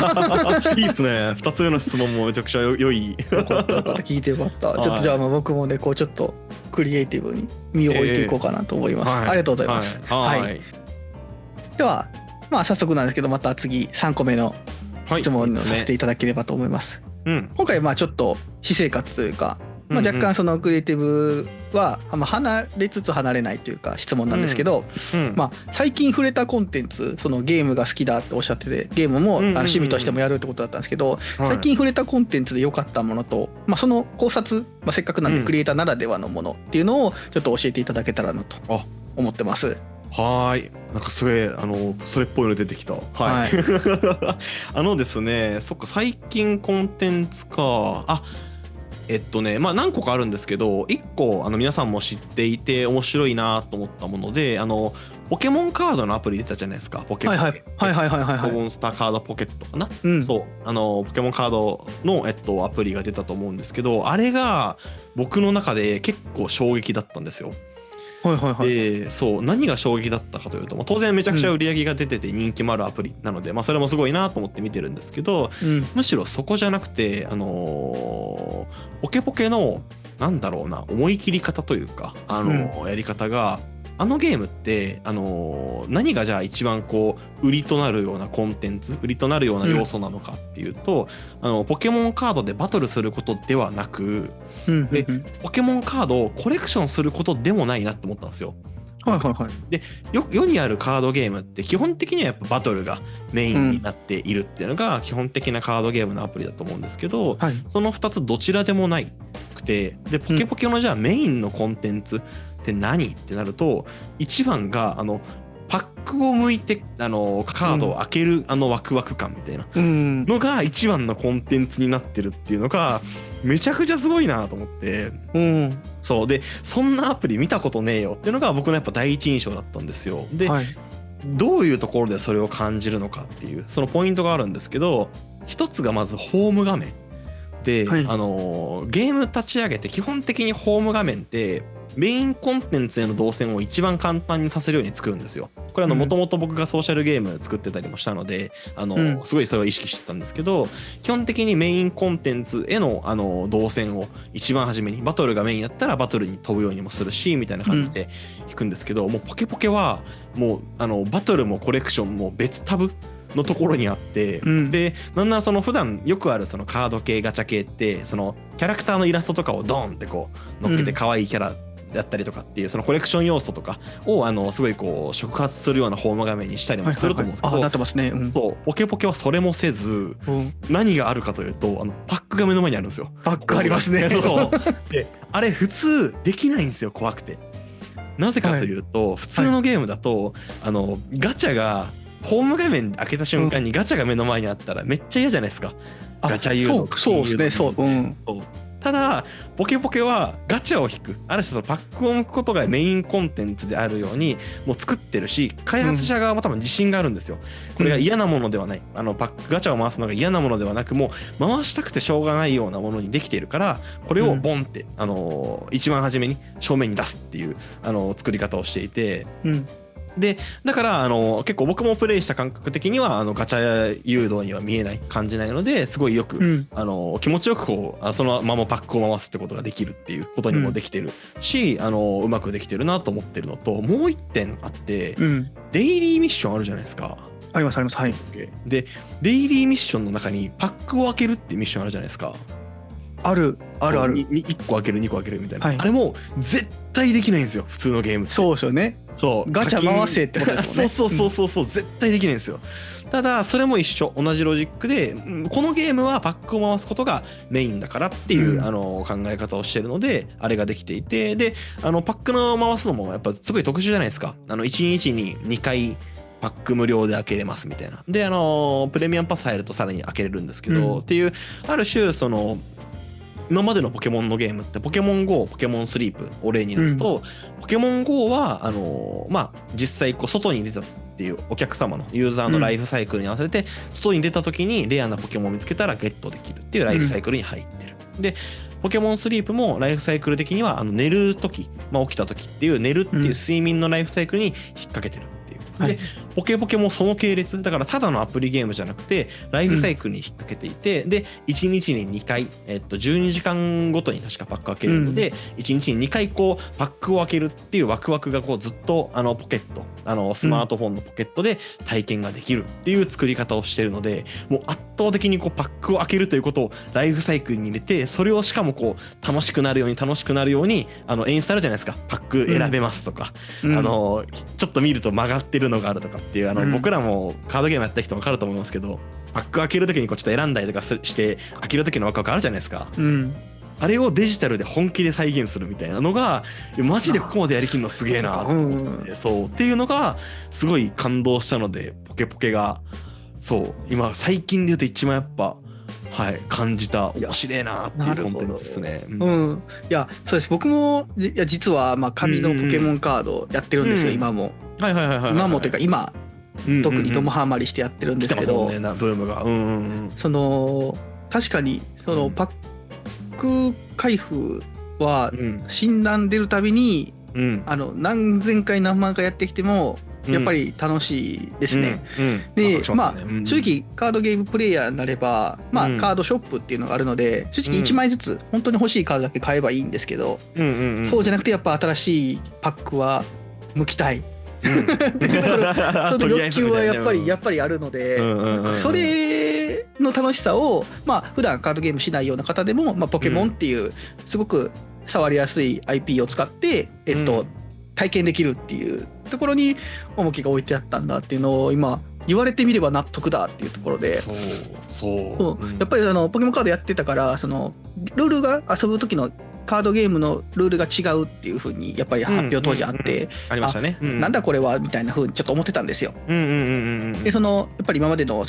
B: いいっすね。2つ目の質問もめちゃくちゃ良い。
A: よかった聞いてよかった。ちょっとじゃあ僕もねこうちょっとクリエイティブに身を置いていこうかなと思います。ありがとうございます。ではまあ早速なんですけど、また次3個目の質問をさせていただければと思います。今回まあちょっと私生活というか、まあ、若干そのクリエイティブは離れつつ離れないというか質問なんですけど、まあ最近触れたコンテンツ、そのゲームが好きだっておっしゃってて、ゲームも趣味としてもやるってことだったんですけど、最近触れたコンテンツで良かったものと、まあその考察、まあせっかくなんでクリエイターならではのものっていうのをちょっと教えていただけたらなと思ってます。
B: なんかすごいそれっぽいの出てきた。ですね、そっか、最近コンテンツか。まあ何個かあるんですけど、1個皆さんも知っていて面白いなと思ったもので、ポケモンカードのアプリ出たじゃないですか。モンスターカードポケットかな。そうポケモンカードのアプリが出たと思うんですけど、あれが僕の中で結構衝撃だったんですよ。そう何が衝撃だったかというと、当然めちゃくちゃ売り上げが出てて人気もあるアプリなので、それもすごいなと思って見てるんですけど、むしろそこじゃなくてポケポケのなんだろうな、思い切り方というかやり方が、ゲームって何がじゃあ一番こう売りとなるようなコンテンツ、売りとなるような要素なのかっていうと、ポケモンカードでバトルすることではなく、でポケモンカードをコレクションすることでもないなって思ったんですよ。で世にあるカードゲームって基本的にはやっぱバトルがメインになっているっていうのが基本的なカードゲームのアプリだと思うんですけど、その2つどちらでもないくて、でポケポケのじゃあメインのコンテンツって何ってなると、一番がパックを向いてカードを開けるワクワク感みたいなのが一番のコンテンツになってるっていうのがめちゃくちゃすごいなと思って、そうでそんなアプリ見たことねえよっていうのが僕のやっぱ第一印象だったんですよ。で、どういうところでそれを感じるのかっていうそのポイントがあるんですけど、一つがまずホーム画面で、ゲーム立ち上げて基本的にホーム画面ってメインコンテンツへの動線を一番簡単にさせるように作るんですよ。これもともと僕がソーシャルゲーム作ってたりもしたので、すごいそれを意識してたんですけど、基本的にメインコンテンツへの動線を一番初めに、バトルがメインやったらバトルに飛ぶようにもするしみたいな感じで引くんですけど、もうポケポケはもうバトルもコレクションも別タブのところにあって、でなんならその普段よくあるそのカード系ガチャ系ってそのキャラクターのイラストとかをドーンってこう乗っけて可愛いキャラだったりとかっていうそのコレクション要素とかをすごいこう触発するようなホーム画面にしたりもすると思うんですけど、
A: なってますね。
B: そうポケポケはそれもせず、何があるかというとパックが目の前にあるんですよ。
A: パックありますね。
B: そうであれ普通できないんですよ、怖くて。なぜかというと、普通のゲームだとガチャがホーム画面開けた瞬間にガチャが目の前にあったらめっちゃ嫌じゃないですか。ガチャ誘導
A: そうですね。そう。
B: ただポケポケはガチャを引く、ある種そのパックを向くことがメインコンテンツであるようにもう作ってるし、開発者側も多分自信があるんですよ。これが嫌なものではない、パックガチャを回すのが嫌なものではなく、もう回したくてしょうがないようなものにできているから、これをボンって一番初めに正面に出すっていう作り方をしていて、でだから結構僕もプレイした感覚的にはガチャ誘導には見えない感じないので、すごいよく、気持ちよくこうそのままパックを回すってことができるっていうことにもできてるし、うまくできてるなと思ってるのと、もう一点あって、デイリーミッションあるじゃないですか。
A: ありますあります。はい。
B: でデイリーミッションの中にパックを開けるっていうミッションあるじゃないですか。
A: ある
B: 1個開ける2個開けるみたいな、あれも絶対できないんですよ、普通のゲームって。そう
A: ですよね。
B: そう
A: ガチャ回せってことですもんね。
B: そう、絶対できないんですよ。ただそれも一緒、同じロジックで、このゲームはパックを回すことがメインだからっていう、考え方をしてるのであれができていて、でパックの回すのもやっぱすごい特殊じゃないですか。1日に2回パック無料で開けれますみたいな。でプレミアムパス入るとさらに開けれるんですけど、っていうある種その今までのポケモンのゲームってポケモン GO、ポケモンスリープを例に出すと、ポケモン GO は実際こう外に出たっていうお客様のユーザーのライフサイクルに合わせて、外に出た時にレアなポケモンを見つけたらゲットできるっていうライフサイクルに入ってる。でポケモンスリープもライフサイクル的には寝る時、起きた時っていう寝るっていう睡眠のライフサイクルに引っ掛けてるっていう。でポケポケもその系列だから、ただのアプリゲームじゃなくてライフサイクルに引っ掛けていて、で1日に2回、12時間ごとに確かパック開けるので、1日に2回こうパックを開けるっていうワクワクがこうずっとポケットスマートフォンのポケットで体験ができるっていう作り方をしてるので、もう圧倒的にこうパックを開けるということをライフサイクルに入れて、それをしかもこう楽しくなるように演出あるじゃないですか。パック選べますとか、ちょっと見ると曲がってるのがあるとかっていう、僕らもカードゲームやった人分かると思いますけど、パック開けるときにこうちょっと選んだりとかして開けるときのワクワクあるじゃないですか。あれをデジタルで本気で再現するみたいなのがマジでここまでやりきるのすげえなそうっていうのがすごい感動したので、ポケポケがそう今最近で言うと一番やっぱ感じた面白いなっていうコンテンツですね。
A: いやそうです。僕も実は紙のポケモンカードやってるんですよ、今も。今もというか今特にドモハマりしてやってるんですけど、ブ
B: ームが
A: その確かにそのパック開封は診断出るたびに何千回何万回やってきてもやっぱり楽しいですね。で正直カードゲームプレイヤーになればカードショップっていうのがあるので、正直1枚ずつ本当に欲しいカードだけ買えばいいんですけど、そうじゃなくてやっぱ新しいパックは剥きたい。その欲求はやっぱりあるので、それの楽しさを普段カードゲームしないような方でもポケモンっていうすごく触りやすい IP を使って体験できるっていうところに重きが置いてあったんだっていうのを今言われてみれば納得だっていうところで、やっぱりポケモンカードやってたから、そのルールが遊ぶ時のカードゲームのルールが違うっていう風にやっぱり発表当時あって、
B: ありましたね。
A: なんだこれはみたいな風にちょっと思ってたんですよ。でやっぱり今までの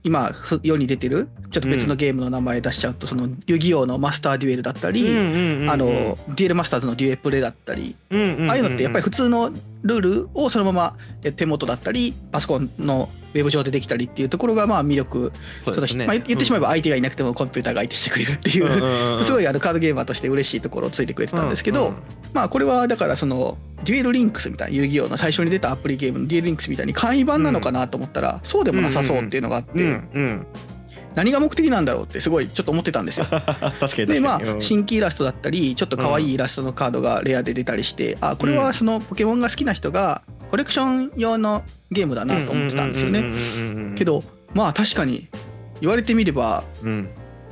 A: 今世に出てるちょっと別のゲームの名前出しちゃうと、遊戯王のマスターデュエルだったり、デュエルマスターズのデュエプレだったり、ああいうのってやっぱり普通のルールをそのまま手元だったりパソコンのウェブ上でできたりっていうところがまあ魅力。
B: そうですね。
A: 言ってしまえば相手がいなくてもコンピューターが相手してくれるっていうすごいカードゲーマーとして嬉しいところをついてくれてたんですけど、まあこれはだからデュエルリンクスみたいな、遊戯王の最初に出たアプリゲームのデュエルリンクスみたいに簡易版なのかなと思ったら、そうでもなさそうっていうのがあって、何が目的なんだろうってすごいちょっと思ってたんですよ。
B: 確かに。
A: でまあ新規イラストだったりちょっと可愛いイラストのカードがレアで出たりして、これはポケモンが好きな人がコレクション用のゲームだなと思ってたんですよね。けどまあ確かに言われてみれば、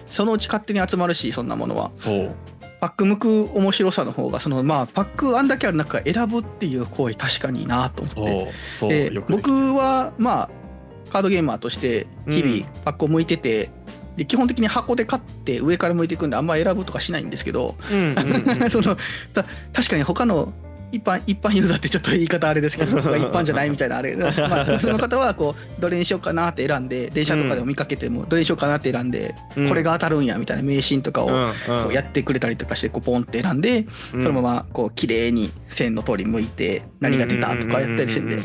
A: そのうち勝手に集まるし、そんなものは。そうパック向く面白さの方がまあパックあんだけある中選ぶっていう行為確かになと思って。で僕はまあカードゲーマーとして日々パックを向いてて、で基本的に箱で買って上から向いていくんであんま選ぶとかしないんですけど、確かに他の一般ユーザーってちょっと言い方あれですけど一般じゃないみたいなあれ、まあ、普通の方はどれにしようかなって選んで、電車とかでも見かけてもどれにしようかなって選んで、これが当たるんやみたいな迷信とかをやってくれたりとかしてポンって選んで、そのまま綺麗に線の通り向いて何が出たとかやったりしてんで、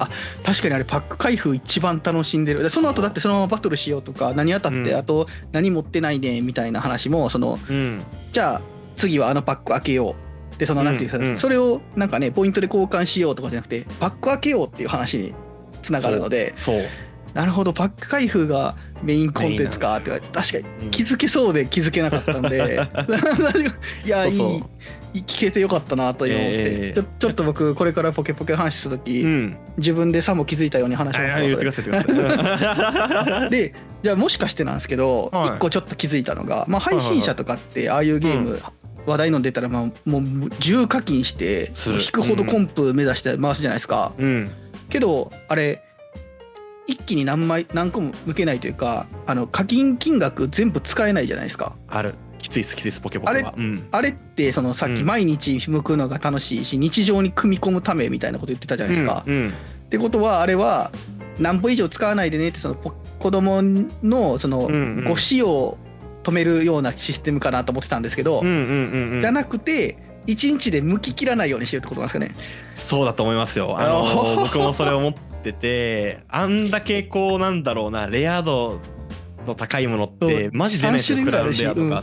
A: 確かにあれパック開封一番楽しんでる。その後だってそのままバトルしようとか、何当たってあと何持ってないねみたいな話もじゃあ次はあのパック開けようで、なんていうか、それをなんかねポイントで交換しようとかじゃなくてパック開けようっていう話につながるので、なるほどパック開封がメインコンテンツかって確かに気づけそうで気づけなかったんでいや聞けてよかったなと今思って、ちょっと僕これからポケポケの話するとき、自分でさも気づいたように話しますわ。でじゃあもしかしてなんですけど、一個ちょっと気づいたのが、まあ配信者とかってああいうゲーム話題の出たらもう重課金して引くほどコンプ目指して回すじゃないですか。けどあれ一気に何個も向けないというか、課金金額全部使えないじゃないですか。
B: きついですポケポケは。
A: あれってさっき毎日向くのが楽しいし、日常に組み込むためみたいなこと言ってたじゃないですか。ってことはあれは何歩以上使わないでねって子供のご使用を止めるようなシステムかなと思ってたんですけど、じゃなくて1日で向き切らないようにしてるってことなんですかね。
B: そうだと思いますよ。僕もそれ思ってて、あんだけなんだろうな、レア度の高いものってマジでないですよ。クラウンレアとか。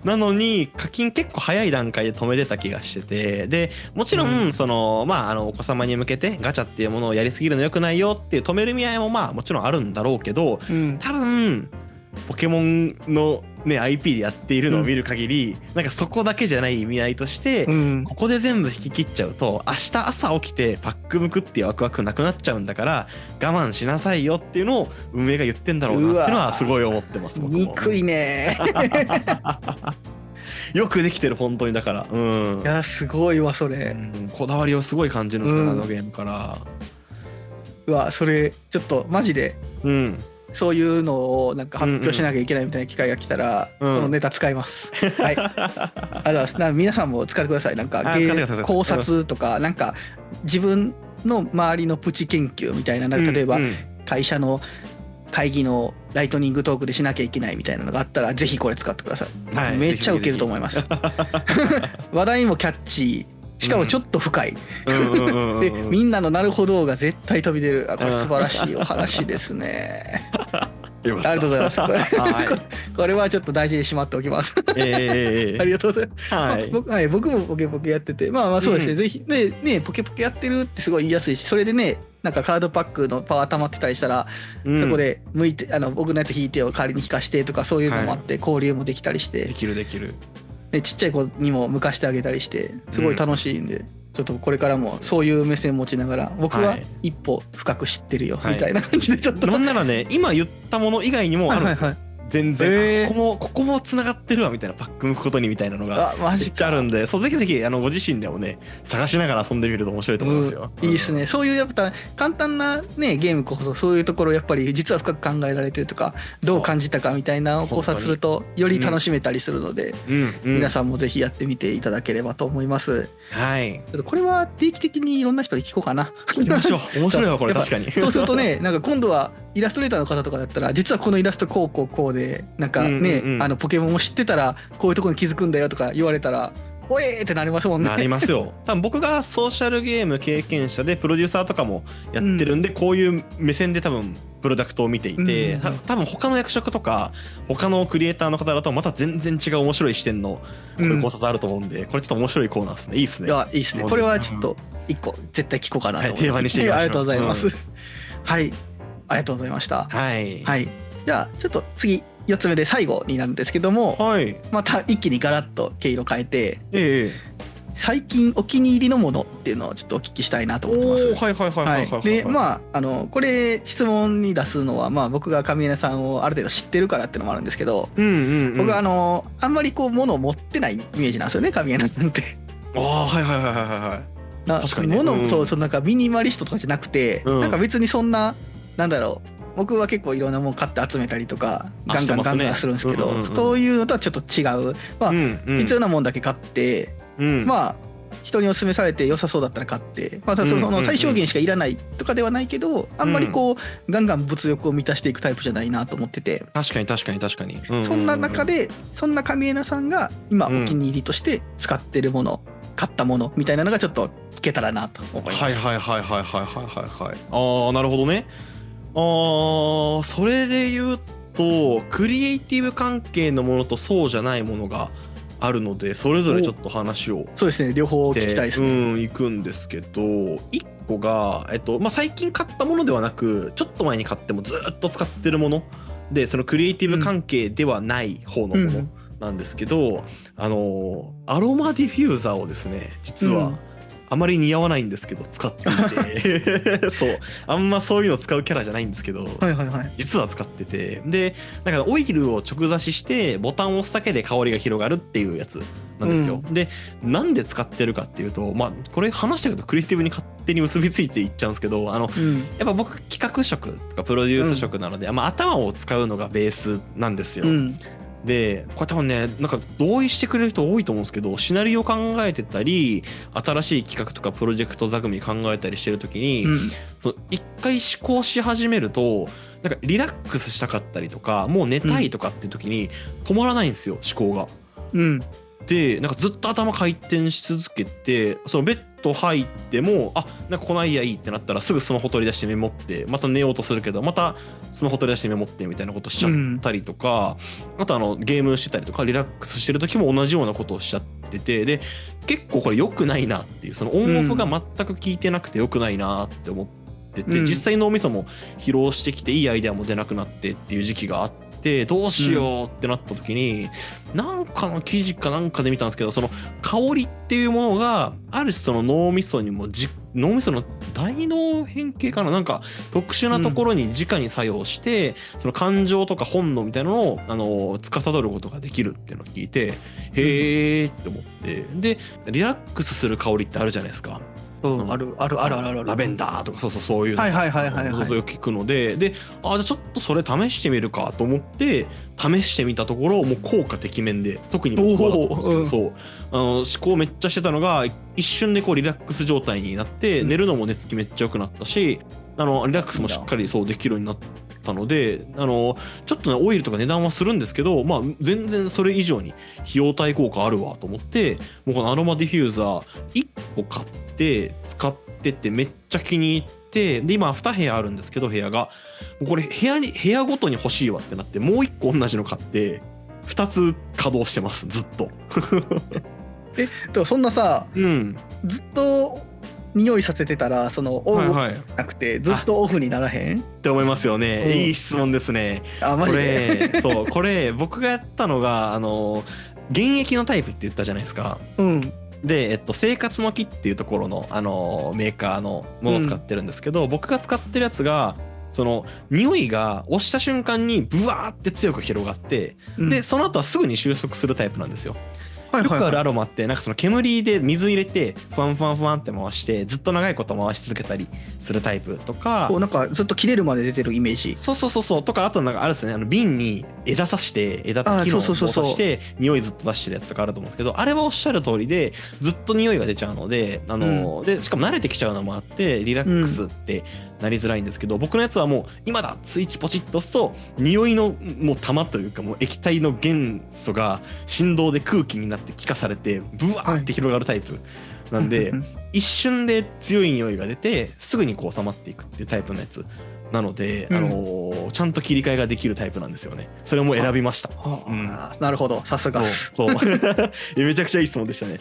B: なのに課金結構早い段階で止めてた気がしてて、でもちろんまあお子様に向けてガチャっていうものをやりすぎるの良くないよっていう止める意味合いもまあもちろんあるんだろうけど、多分ポケモンのね IP でやっているのを見る限り、なんかそこだけじゃない意味合いとして、ここで全部引き切っちゃうと明日朝起きてパック向くっていうワクワクなくなっちゃうんだから、我慢しなさいよっていうのを運営が言ってんだろうなっていうのはすごい思ってます。
A: 憎いね
B: よくできてる本当に。だから
A: いやすごいわそれ、
B: こだわりをすごい感じるんですよ、あのゲームから。
A: それちょっとマジでそういうのをなんか発表しなきゃいけないみたいな機会が来たら、このネタ使います。はい。皆さんも使ってください。なんか考察とか、なんか自分の周りのプチ研究みたいな、例えば会社の会議のライトニングトークでしなきゃいけないみたいなのがあったら、ぜひこれ使ってください。めっちゃウケると思います。話題もキャッチー。しかもちょっと深い。でみんなのなるほどが絶対飛び出る。これ素晴らしいお話ですね。ありがとうございます。これはちょっと大事にしまっておきます。ありがとうございます。僕もポケポケやってて、まあそうですね。ぜひねポケポケやってるってすごい言いやすいし、それでねなんかカードパックのパワー溜まってたりしたら、そこで向いて僕のやつ引いてを代わりに引かしてとか、そういうのもあって交流もできたりして。
B: できる。
A: でちっちゃい子にも向かしてあげたりしてすごい楽しいんで、ちょっとこれからもそういう目線持ちながら、僕は一歩深く知ってるよみたいな感じでちょっと、
B: なんならね今言ったもの以外にもあるんですよ。全然、ここもつながってるわみたいな、パック向くことにみたいなのが
A: マジか
B: あるんで、そうぜひぜひご自身でもね探しながら遊んでみると面白いと思いますよ。
A: いいですね。そういうやっぱ簡単なねゲームこそそういうところやっぱり実は深く考えられてるとかどう感じたかみたいなのを考察するとより楽しめたりするので、皆さんもぜひやってみていただければと思います。
B: はい。
A: ちょっとこれは定期的にいろんな人に聞こうかな。
B: 聞きましょう。面白いわこれ確かに。
A: そうするとね、なんか今度はイラストレーターの方とかだったら実はこのイラストこうでなんかね、ポケモンを知ってたらこういうところに気づくんだよとか言われたらおえーってなりますもんね。な
B: りますよ。多分僕がソーシャルゲーム経験者でプロデューサーとかもやってるんで、こういう目線で多分プロダクトを見ていて、多分他の役職とか他のクリエイターの方だとまた全然違う面白い視点のこういう考察あると思うんで、これちょっと面白いコーナーですね。いいですね。
A: いやいいですね。これはちょっと一個絶対聞こうかなと思います。
B: 定番にしていきましょう。
A: ありがとうございます。はい、ありがとうございました。
B: はい。
A: はい。じゃあちょっと次4つ目で最後になるんですけども、また一気にガラッと毛色変えて、最近お気に入りのものっていうのをちょっとお聞きしたいなと思ってます。でこれ質問に出すのは僕が上枝さんをある程度知ってるからっていうのもあるんですけど、僕はあんまりこう物を持ってないイメージなんですよね、上枝さんって。確かにね。物そうなんかミニマリストとかじゃなくて、なんか別にそんななんだろう。僕は結構いろんなもの買って集めたりとかガンガンするんですけど、そういうのとはちょっと違う、必要なもんだけ買って、人にお勧めされて良さそうだったら買って、その最小限しかいらないとかではないけど、あんまりこうガンガン物欲を満たしていくタイプじゃないなと思ってて。
B: 確かに。
A: そんな中でそんな上枝さんが今お気に入りとして使ってるもの、買ったものみたいなのがちょっと聞けたらなと思います。
B: ああなるほどね。それで言うとクリエイティブ関係のものとそうじゃないものがあるので、それぞれちょっと話を
A: そうですね、両方聞きたいですね。
B: 行くんですけど、1個が最近買ったものではなくちょっと前に買ってもずっと使ってるもので、そのクリエイティブ関係ではない方のものなんですけど、アロマディフューザーをですね、実はあまり似合わないんですけど使っていてそうあんまそういうの使うキャラじゃないんですけど、実は使ってて、でだからオイルを直差ししてボタンを押すだけで香りが広がるっていうやつなんですよ。でなんで使ってるかっていうと、これ話したけどクリエイティブに勝手に結びついていっちゃうんですけど、やっぱ僕企画職とかプロデュース職なので、頭を使うのがベースなんですよ。でこれ多分ねなんか同意してくれる人多いと思うんですけど、シナリオ考えてたり新しい企画とかプロジェクト座組考えたりしてる時に、一回思考し始めるとなんかリラックスしたかったりとかもう寝たいとかっていう時に止まらないんですよ、思考が。でなんかずっと頭回転し続けて、そのベッド入ってもなんかこのアイデアいいってなったらすぐスマホ取り出してメモって、また寝ようとするけどまたスマホ取り出してメモってみたいなことしちゃったりとか、あとゲームしてたりとかリラックスしてる時も同じようなことをしちゃってて、で結構これ良くないなっていう、そのオンオフが全く効いてなくて良くないなって思ってて、実際脳みそも疲労してきていいアイデアも出なくなってっていう時期があって、どうしようってなった時に、なんかの記事かなんかで見たんですけど、その香りっていうものがある種その脳みそにも脳みその大脳変形かな、なんか特殊なところに直に作用して、その感情とか本能みたいなのを司ることができるっていうのを聞いて、へーって思って、でリラックスする香りってあるじゃないですか。
A: ある
B: ラベンダーとかそういうのそう聞くので、じゃあちょっとそれ試してみるかと思って試してみたところ、もう効果てきめんで、特に僕はだったんですけど、そう思考めっちゃしてたのが一瞬でこうリラックス状態になって、寝るのも寝つきめっちゃ良くなったし、リラックスもしっかりできるようになったので、ちょっとねオイルとか値段はするんですけど、全然それ以上に費用対効果あるわと思って、もうこのアロマディフューザー1個買って使っててめっちゃ気に入って、で今2部屋あるんですけど、部屋がこれ部屋ごとに欲しいわってなって、もう1個同じの買って2つ稼働してますずっと
A: でもそんなさ、ずっと匂いさせてたらそのオフなくてずっとオフにならへん
B: って思いますよね。いい質問ですね。
A: マジで
B: これ僕がやったのが現役のタイプって言ったじゃないですか。で、生活の木っていうところの、メーカーのものを使ってるんですけど、僕が使ってるやつがその匂いが押した瞬間にブワーって強く広がって、でその後はすぐに収束するタイプなんですよ。よくあるアロマってなんかその煙で水入れてフワンフワンフワンって回してずっと長いこと回し続けたりするタイプとか、
A: なんかずっと切れるまで出てるイメージ。
B: そうとか、あとなんかあるですね、瓶に枝刺して枝と木の棒を刺して匂いずっと出してるやつとかあると思うんですけど、あれはおっしゃる通りでずっと匂いが出ちゃうので、でしかも慣れてきちゃうのもあってリラックスってなりづらいんですけど、僕のやつはもう今だスイッチポチッと押すと匂いのもう玉というかもう液体の元素が振動で空気になって気化されてブワーって広がるタイプなんで、一瞬で強い匂いが出てすぐにこう収まっていくっていうタイプのやつなので、ちゃんと切り替えができるタイプなんですよね。それも選びました。
A: なるほど、さすが。
B: そうめちゃくちゃいい質問でしたね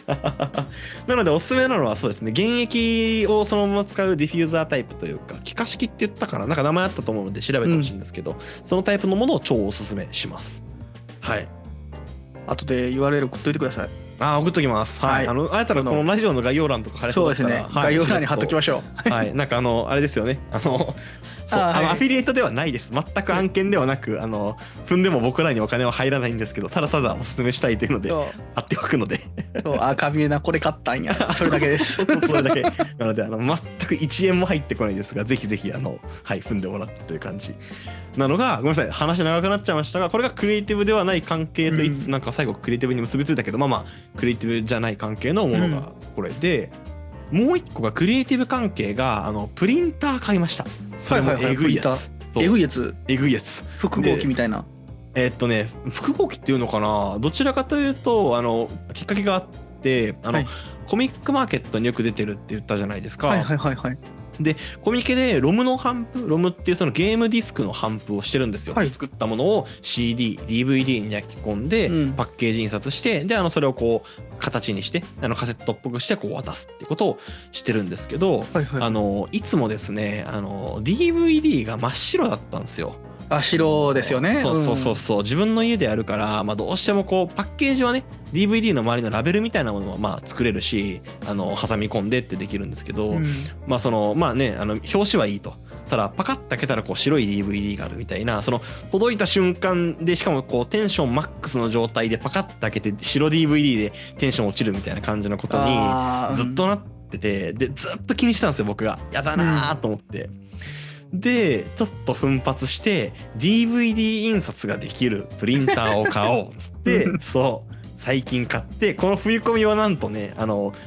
B: なのでおすすめなのはそうですね、原液をそのまま使うディフューザータイプというか気化式って言ったからなんか名前あったと思うので調べてほしいんですけど、そのタイプのものを超おすすめします。はい、
A: 後で URL 送っといてください。
B: 送っときます。はい。あれたらこのラジオの概要欄とか貼れそうだったら、
A: そうですね。概要欄に貼っときましょ
B: う。はい。なんかあれですよね。アフィリエイトではないです。全く案件ではなく、踏んでも僕らにお金は入らないんですけど、ただただおすすめしたいというので貼っておくので。
A: 神枝これ買ったんや。それだけです。
B: それだけ。なので全く1円も入ってこないですが、ぜひぜひ踏んでもらってという感じ。なのがごめんなさい、話長くなっちゃいましたが、これがクリエイティブではない関係と言いつつ、なんか最後クリエイティブに結びついたけど、クリエイティブじゃない関係のものがこれで、もう一個がクリエイティブ関係がプリンター買いました。それもえぐいやつ。
A: えぐいやつ。
B: えぐいやつ。
A: 複合機みたいな。
B: 複合機っていうのかな。どちらかというときっかけがあって、コミックマーケットによく出てるって言ったじゃないですか。でコミケでロムの販布、ロムっていうそのゲームディスクの販布をしてるんですよ。作ったものを CD、DVD に焼き込んでパッケージ印刷して、でそれをこう形にしてカセットっぽくしてこう渡すってことをしてるんですけど、いつもですねDVD が真っ白だったんですよ。
A: 白ですよね。
B: そう自分の家でやるから、どうしてもこうパッケージはね DVD の周りのラベルみたいなものは作れるし挟み込んでってできるんですけど、表紙はいいと。ただパカッと開けたらこう白い DVD があるみたいな、その届いた瞬間でしかもこうテンションマックスの状態でパカッと開けて白 DVD でテンション落ちるみたいな感じのことにずっとなってて、でずっと気にしてたんですよ僕が。やだなと思って。でちょっと奮発して DVD 印刷ができるプリンターを買おうっつって最近買って、この冬込みはなんとね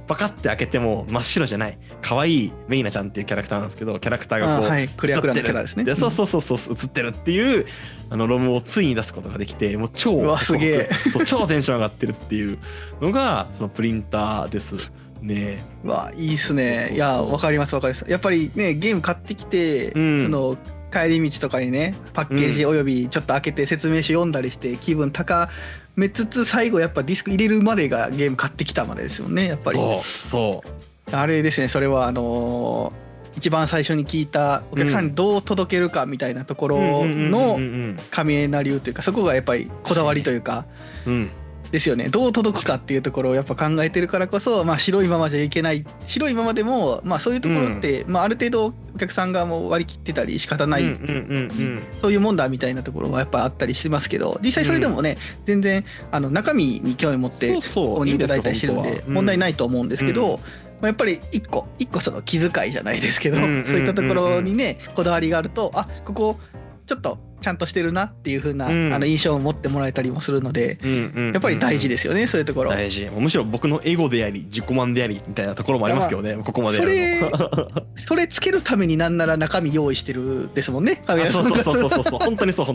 B: パカッて開けても真っ白じゃない可愛いメイナちゃんっていうキャラクターなんですけど、キャラクターがこう
A: クレアクラのキャラですね。
B: そう映ってるっていうロムをついに出すことができて、もう超
A: すげえ
B: 超テンション上がってるっていうのがそのプリンターですね。
A: いいっすね。いやわかりますわかります。やっぱりねゲーム買ってきて、その帰り道とかにねパッケージおよびちょっと開けて説明書読んだりして気分高めつつ、最後やっぱディスク入れるまでがゲーム買ってきたまでですよね。やっぱりあれですね。それは一番最初に聞いたお客さんにどう届けるかみたいなところの神枝流というか、そこがやっぱりこだわりというかですよね。どう届くかっていうところをやっぱ考えてるからこそ、白いままじゃいけない、白いままでもそういうところって、ある程度お客さんがもう割り切ってたり仕方ない、そういうもんだみたいなところはやっぱあったりしますけど、実際それでもね、全然中身に興味持って購入いただいたりしてるんで問題ないと思うんですけど、やっぱり一個その気遣いじゃないですけど、そういったところにねこだわりがあると、ここちょっとちゃんとしてるなっていう風な、印象を持ってもらえたりもするので、やっぱり大事ですよね、そういうところ。
B: 大事。むしろ僕のエゴであり自己満でありみたいなところもありますけどね、ここまでやるの。
A: それつけるためになんなら中身用意してるですもんね。
B: そう本当にそうい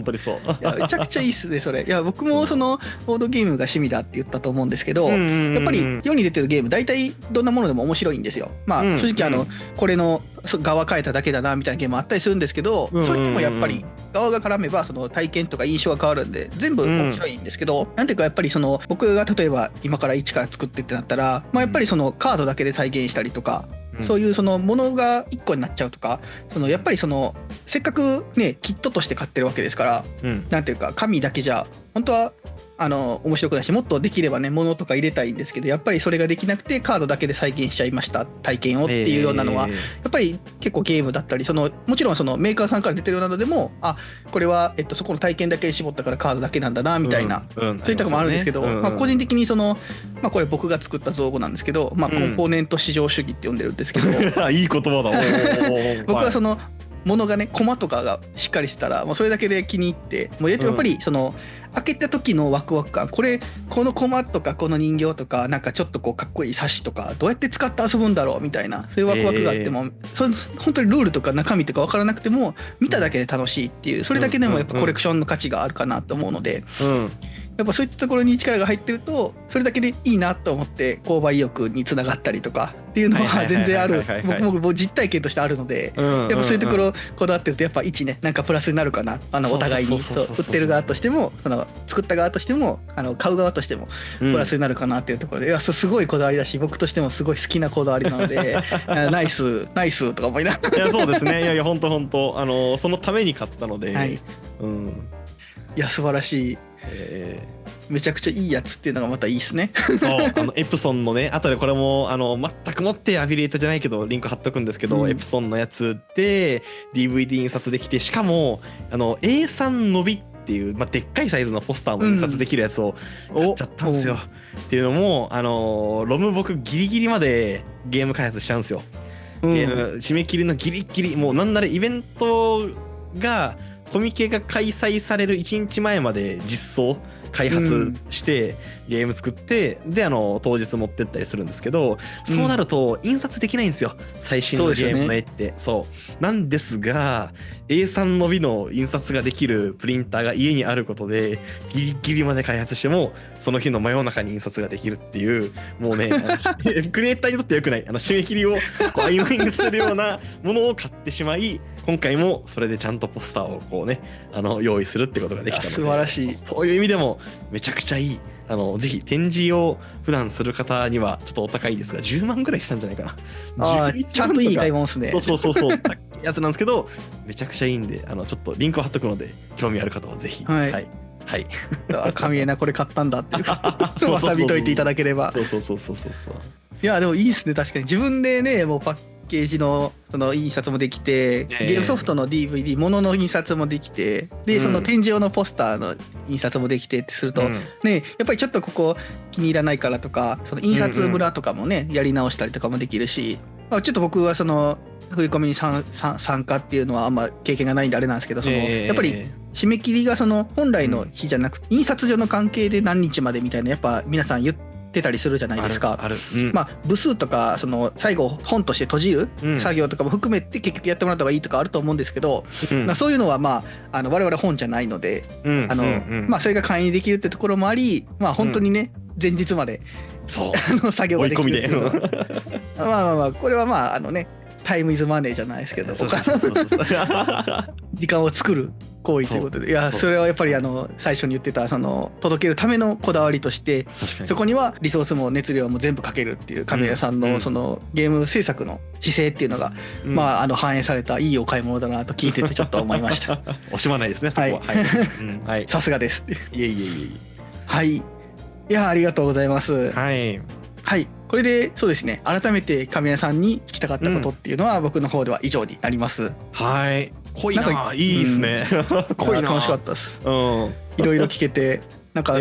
A: やめちゃくちゃいいっすねそれ。いや僕もそのボードゲームが趣味だって言ったと思うんですけど、やっぱり世に出てるゲーム大体どんなものでも面白いんですよ。正直これの側変えただけだなみたいなゲームあったりするんですけど、それでもやっぱり側が絡めばその体験とか印象が変わるんで全部面白いんですけど、なんていうかやっぱりその僕が例えば今から一から作ってってなったら、やっぱりそのカードだけで再現したりとか、そういうそのものが1個になっちゃうとか、やっぱりそのせっかくねキットとして買ってるわけですから、なんていうか紙だけじゃ本当は面白くないし、もっとできればね物とか入れたいんですけど、やっぱりそれができなくてカードだけで再現しちゃいました体験をっていうようなのは、やっぱり結構ゲームだったり、もちろんそのメーカーさんから出てるようなのでも、これは、そこの体験だけに絞ったからカードだけなんだなみたいな、そういったのもあるんですけど、個人的にこれ僕が作った造語なんですけど、コンポーネント至上主義って呼んでるんですけど
B: いい言葉だ
A: 僕は物がね、コマとかがしっかりしてたらもうそれだけで気に入って、もうやっぱり開けた時のワクワク感、このコマとかこの人形とかなんかちょっとこうかっこいい冊子とかどうやって使って遊ぶんだろうみたいな、そういうワクワクがあっても、本当にルールとか中身とか分からなくても見ただけで楽しいっていう、それだけでもやっぱコレクションの価値があるかなと思うので、やっぱそういったところに力が入ってるとそれだけでいいなと思って購買意欲につながったりとかっていうのは全然ある、僕も実体験としてあるので、やっぱそういうところこだわってるとやっぱなんかプラスになるかな、お互いに売ってる側としても作った側としても買う側としてもプラスになるかなっていうところで、いやすごいこだわりだし、僕としてもすごい好きなこだわりなのでナイスとか思いながら
B: いやそうですね、いや本当そのために買ったので、
A: いや素晴らしい、めちゃくちゃいいやつっていうのがまたいいですね
B: そうエプソンのね、後でこれも全くもってアフィリエイトじゃないけどリンク貼っとくんですけど、エプソンのやつで DVD 印刷できて、しかもA3 のびっていう、でっかいサイズのポスターも印刷できるやつを買っちゃったんですよ、っていうのもロム僕ギリギリまでゲーム開発しちゃうんですよ、ゲーム締め切りのギリギリ、もうなんならイベントがコミケが開催される1日前まで実装開発してゲーム作ってで当日持ってったりするんですけど、そうなると印刷できないんですよ、最新のゲームの絵って。そうなんですが A3 のびの印刷ができるプリンターが家にあることでギリギリまで開発してもその日の真夜中に印刷ができるっていう、もうねクリエイターにとってよくない締め切りをこう曖昧にするようなものを買ってしまい、今回もそれでちゃんとポスターをこうね用意するってことができたので、
A: 素晴らしい、
B: そういう意味でもめちゃくちゃいい。ぜひ展示を普段する方にはちょっとお高いですが10万ぐらいしたんじゃないかな。
A: ちゃんといい買い物ですね。
B: そうやつなんですけどめちゃくちゃいいんでちょっとリンクを貼っとくので興味ある方はぜひはい
A: 神江なこれ買ったんだっていうまた見といていただければ。
B: そう
A: いやでもいいですね、確かに自分でねもうパッケージの印刷もできて、ゲームソフトの DVD ものの印刷もできて、でその展示用のポスターの印刷もできてってすると、ねやっぱりちょっとここ気に入らないからとか、その印刷ムラとかもねやり直したりとかもできるし、ちょっと僕は振り込みに参加っていうのはあんま経験がないんであれなんですけど、やっぱり締め切りが本来の日じゃなくて印刷所の関係で何日までみたいなやっぱ皆さん言ってたりするじゃないですか。部数とか最後本として閉じる作業とかも含めて結局やってもらった方がいいとかあると思うんですけど、そういうのは我々本じゃないので、それが簡易にできるってところもあり、本当にね前日まで作業ができるっていうのはこれはタイムイズマネーじゃないですけど、時間を作る行為ということで、いやそれはやっぱり最初に言ってた届けるためのこだわりとして、そこにはリソースも熱量も全部かけるっていう神谷さんのゲーム制作の姿勢っていうのが反映されたいいお買い物だなと聞いててちょっと思いました。
B: 惜しまないですねそこは。
A: さすがです。
B: いえ。
A: はい、いやありがとうございます。はい、これでそうですね、改めて神谷さんに聞きたかったことっていうのは僕の方では以上になります。
B: 濃いな、いいですね。
A: 濃いな、楽しかったです。いろいろ聞けてなんか、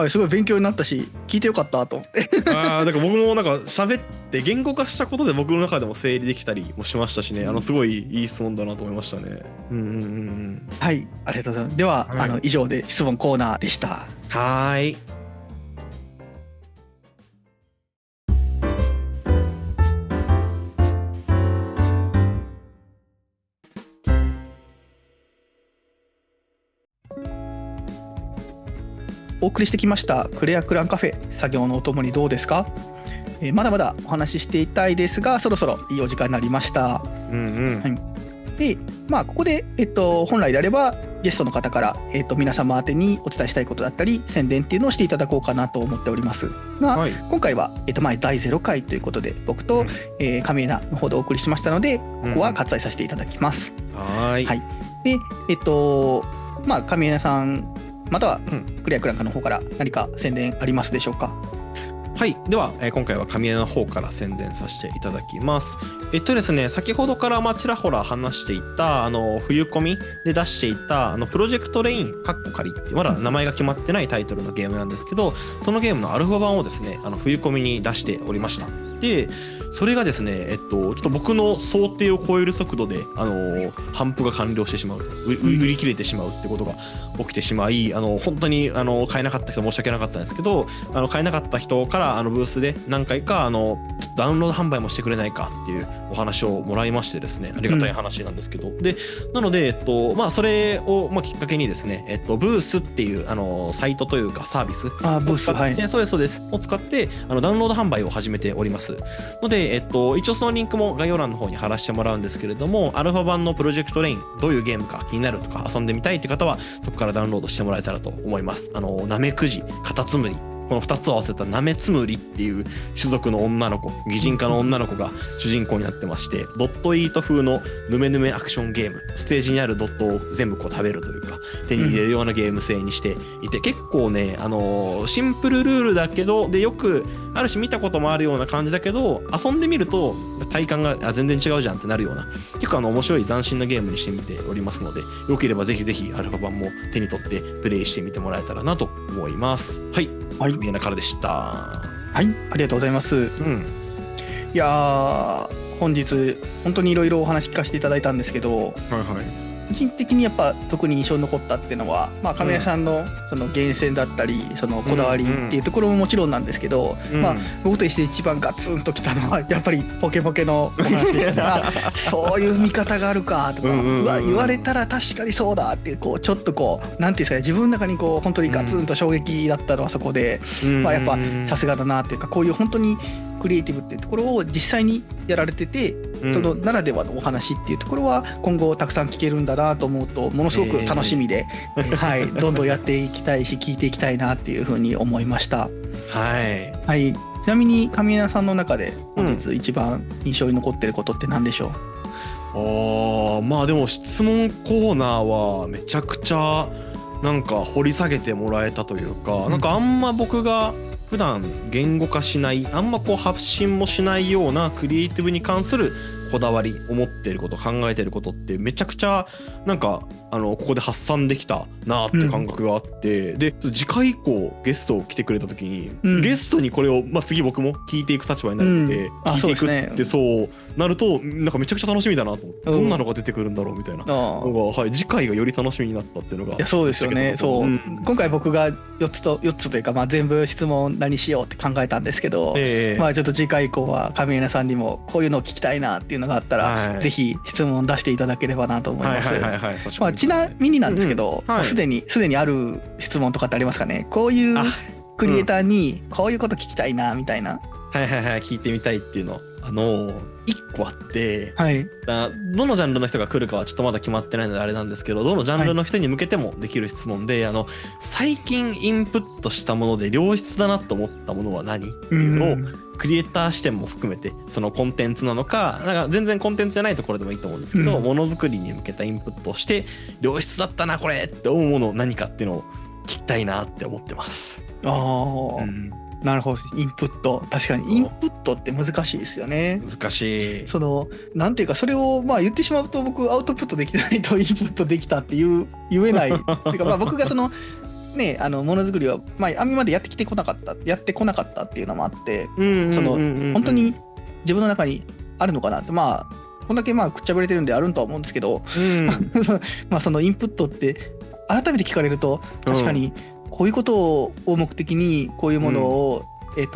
A: すごい勉強になったし聞いてよかったと思って。
B: だから僕も喋って言語化したことで僕の中でも整理できたりもしましたしね、すごいいい質問だなと思いましたね。
A: はい、ありがとうございます。では、以上で質問コーナーでした。お送りしてきましたクレアクランカフェ、作業のお供にどうですか。まだまだお話ししていたいですが、そろそろいいお時間になりました。でここで、本来であればゲストの方から、皆様宛てにお伝えしたいことだったり宣伝っていうのをしていただこうかなと思っておりますが、今回は、第0回ということで僕と、神枝の方でお送りしましたので、ここは割愛させていただきます。で神枝さんまたはクリアクランカの方から何か宣伝ありますでしょうか？
B: はい。では、今回は神谷の方から宣伝させていただきます。ですね、先ほどからちらほら話していた、冬コミで出していた、プロジェクトレイン、カッコ仮っていう、まだ名前が決まってないタイトルのゲームなんですけど、そのゲームのアルファ版をですね、冬コミに出しておりました。で、それがですね、ちょっと僕の想定を超える速度で、販布が完了してしまう、売り切れてしまうってことが起きてしまい、本当に買えなかった人申し訳なかったんですけど、買えなかった人からブースで何回かちょっとダウンロード販売もしてくれないかっていうお話をもらいましてですね、ありがたい話なんですけど、でなのでそれをきっかけにですね、ブースっていうサイトというかサービスを使って、そうですを使ってダウンロード販売を始めておりますので、一応そのリンクも概要欄の方に貼らせてもらうんですけれども、アルファ版のプロジェクトレインどういうゲームか気になるとか遊んでみたいって方はそこからダウンロードしてもらえたらと思います。ナメクジ、カタツムリ、この2つを合わせたナメツムリっていう種族の女の子、擬人化の女の子が主人公になってまして、ドットイート風のヌメヌメアクションゲーム、ステージにあるドットを全部食べるというか手に入れるようなゲーム性にしていて、結構ねシンプルルールだけど、でよくある種見たこともあるような感じだけど、遊んでみると体感が全然違うじゃんってなるような、結構面白い斬新なゲームにしてみておりますので、よければぜひぜひアルファ版も手に取ってプレイしてみてもらえたらなと思います。はい、宮中からでした。
A: はい、ありがとうございます。いや本日本当にいろいろお話聞かせていただいたんですけど、個人的にやっぱ特に印象に残ったっていうのは、亀谷さんのその厳選だったりそのこだわりっていうところももちろんなんですけど、僕として一番ガツンときたのはやっぱりポケポケのお話でしたそういう見方があるかとか、言われたら確かにそうだってちょっとなんていうんですかね、自分の中に本当にガツンと衝撃だったのはそこで、やっぱさすがだなというか、こういう本当にクリエイティブっていうところを実際にやられてて、そのならではのお話っていうところは今後たくさん聞けるんだなと思うとものすごく楽しみで、どんどんやっていきたいし聞いていきたいなっていうふうに思いました。はい、ちなみに神谷さんの中で本日一番印象に残ってることって何でしょう？
B: でも質問コーナーはめちゃくちゃなんか掘り下げてもらえたというか、なんかあんま僕が普段言語化しない、あんま発信もしないようなクリエイティブに関するこだわり、思っていること、考えていることってめちゃくちゃなんかここで発散できたなっていう感覚があって、で次回以降ゲスト来てくれた時に、ゲストにこれを、次僕も聞いていく立場になるので、聞いていくってそうなるとなんかめちゃくちゃ楽しみだなと思って、どんなのが出てくるんだろうみたいなのが、次回がより楽しみになったっていうのが。
A: いやそうですよね。そう、今回僕が4つというか、全部質問何しようって考えたんですけど、ちょっと次回以降は神谷さんにもこういうのを聞きたいなっていうのがあったら、ぜひ質問出していただければなと思います。ちなみになんですけど、すでにある質問とかってありますかね？こういうクリエイターにこういうこと聞きたいなみたいな。
B: 聞いてみたいっていうの1個あって、どのジャンルの人が来るかはちょっとまだ決まってないのであれなんですけど、どのジャンルの人に向けてもできる質問で、最近インプットしたもので良質だなと思ったものは何っていうのをクリエイター視点も含めて、そのコンテンツなのか、なんか全然コンテンツじゃないところでもいいと思うんですけど、ものづくりに向けたインプットをして良質だったなこれって思うもの何かっていうのを聞きたいなって思ってます。
A: なるほど。インプット、確かにインプットって難しいですよね。
B: 難しい。
A: なんていうか、それを言ってしまうと、僕アウトプットできてないとインプットできたって言えないっていうか、僕がものづくりはあんまでやってこなかったっていうのもあって、本当に自分の中にあるのかなって、こんだけくっちゃべれてるんであるんとは思うんですけど、そのインプットって改めて聞かれると、確かにこういうことを目的にこういうものを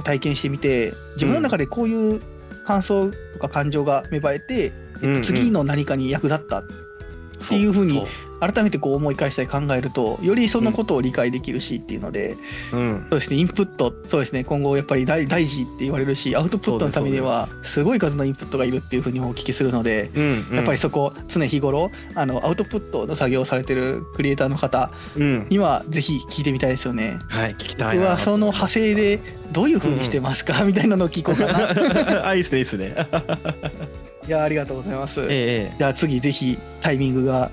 A: 体験してみて、自分の中でこういう感想とか感情が芽生えて、次の何かに役立ったっていうふうに改めて思い返したり考えると、よりそのことを理解できるしっていうので、そうですね、インプット、そうですね、今後やっぱり大事って言われるし、アウトプットのためにはすごい数のインプットがいるっていうふうにお聞きするので、やっぱりそこ常日頃アウトプットの作業をされてるクリエイターの方にはぜひ聞いてみたいですよね。
B: 聞きたいな。
A: 僕はその派生でどういうふうにしてますか、みたいなのを聞こうかな。
B: いいですね、いいですね。
A: いや、ありがとうございます。じゃあ次ぜひタイミングが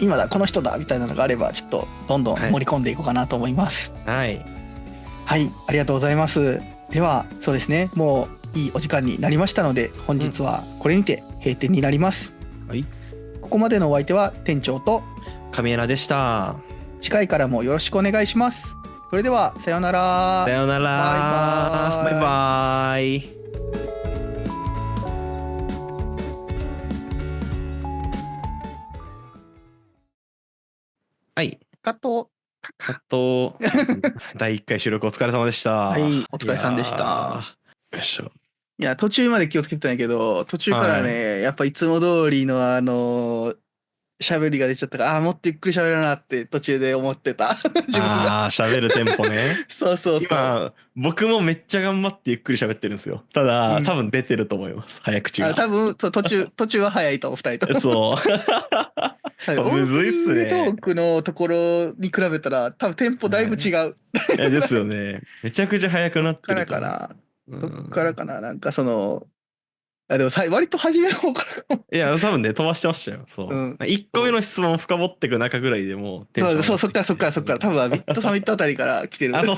A: 今だこの人だみたいなのがあればちょっとどんどん盛り込んでいこうかなと思います。
B: はい
A: はい、ありがとうございます。ではそうですね、もういいお時間になりましたので本日はこれにて閉店になります。
B: はい、
A: ここまでのお相手は店長と
B: 神谷でした。
A: 次回からもよろしくお願いします。それではさようなら。
B: さようなら。
A: バイバイ。
B: バイバイ。はい。
A: カット。
B: 第1回収録お疲れ様でした。
A: はい、お疲れさんでした。
B: よいしょ。
A: いや、途中まで気をつけてたんやけど、途中からね、やっぱいつも通りの喋りが出ちゃったから、もっとゆっくり喋るなって途中で思ってた。自分が。
B: 喋るテンポね。
A: そうそうそう。
B: 今、僕もめっちゃ頑張ってゆっくり喋ってるんですよ。ただ、多分出てると思います。早口が。
A: 多分途中は早いと思う、2人と。
B: そう。むずいっすね。
A: トークのところに比べたら、多分テンポだいぶ違う。
B: ですよね。めちゃくちゃ早くなってると思う。
A: どっからかな、なんかでも割と初めの方から
B: いや、多分ね、飛ばしてましたよ。そう。1個目の質問を深掘っていく中ぐらいでもう
A: そう、そっから。多分ビットサミットあたりから来てる。
B: そう。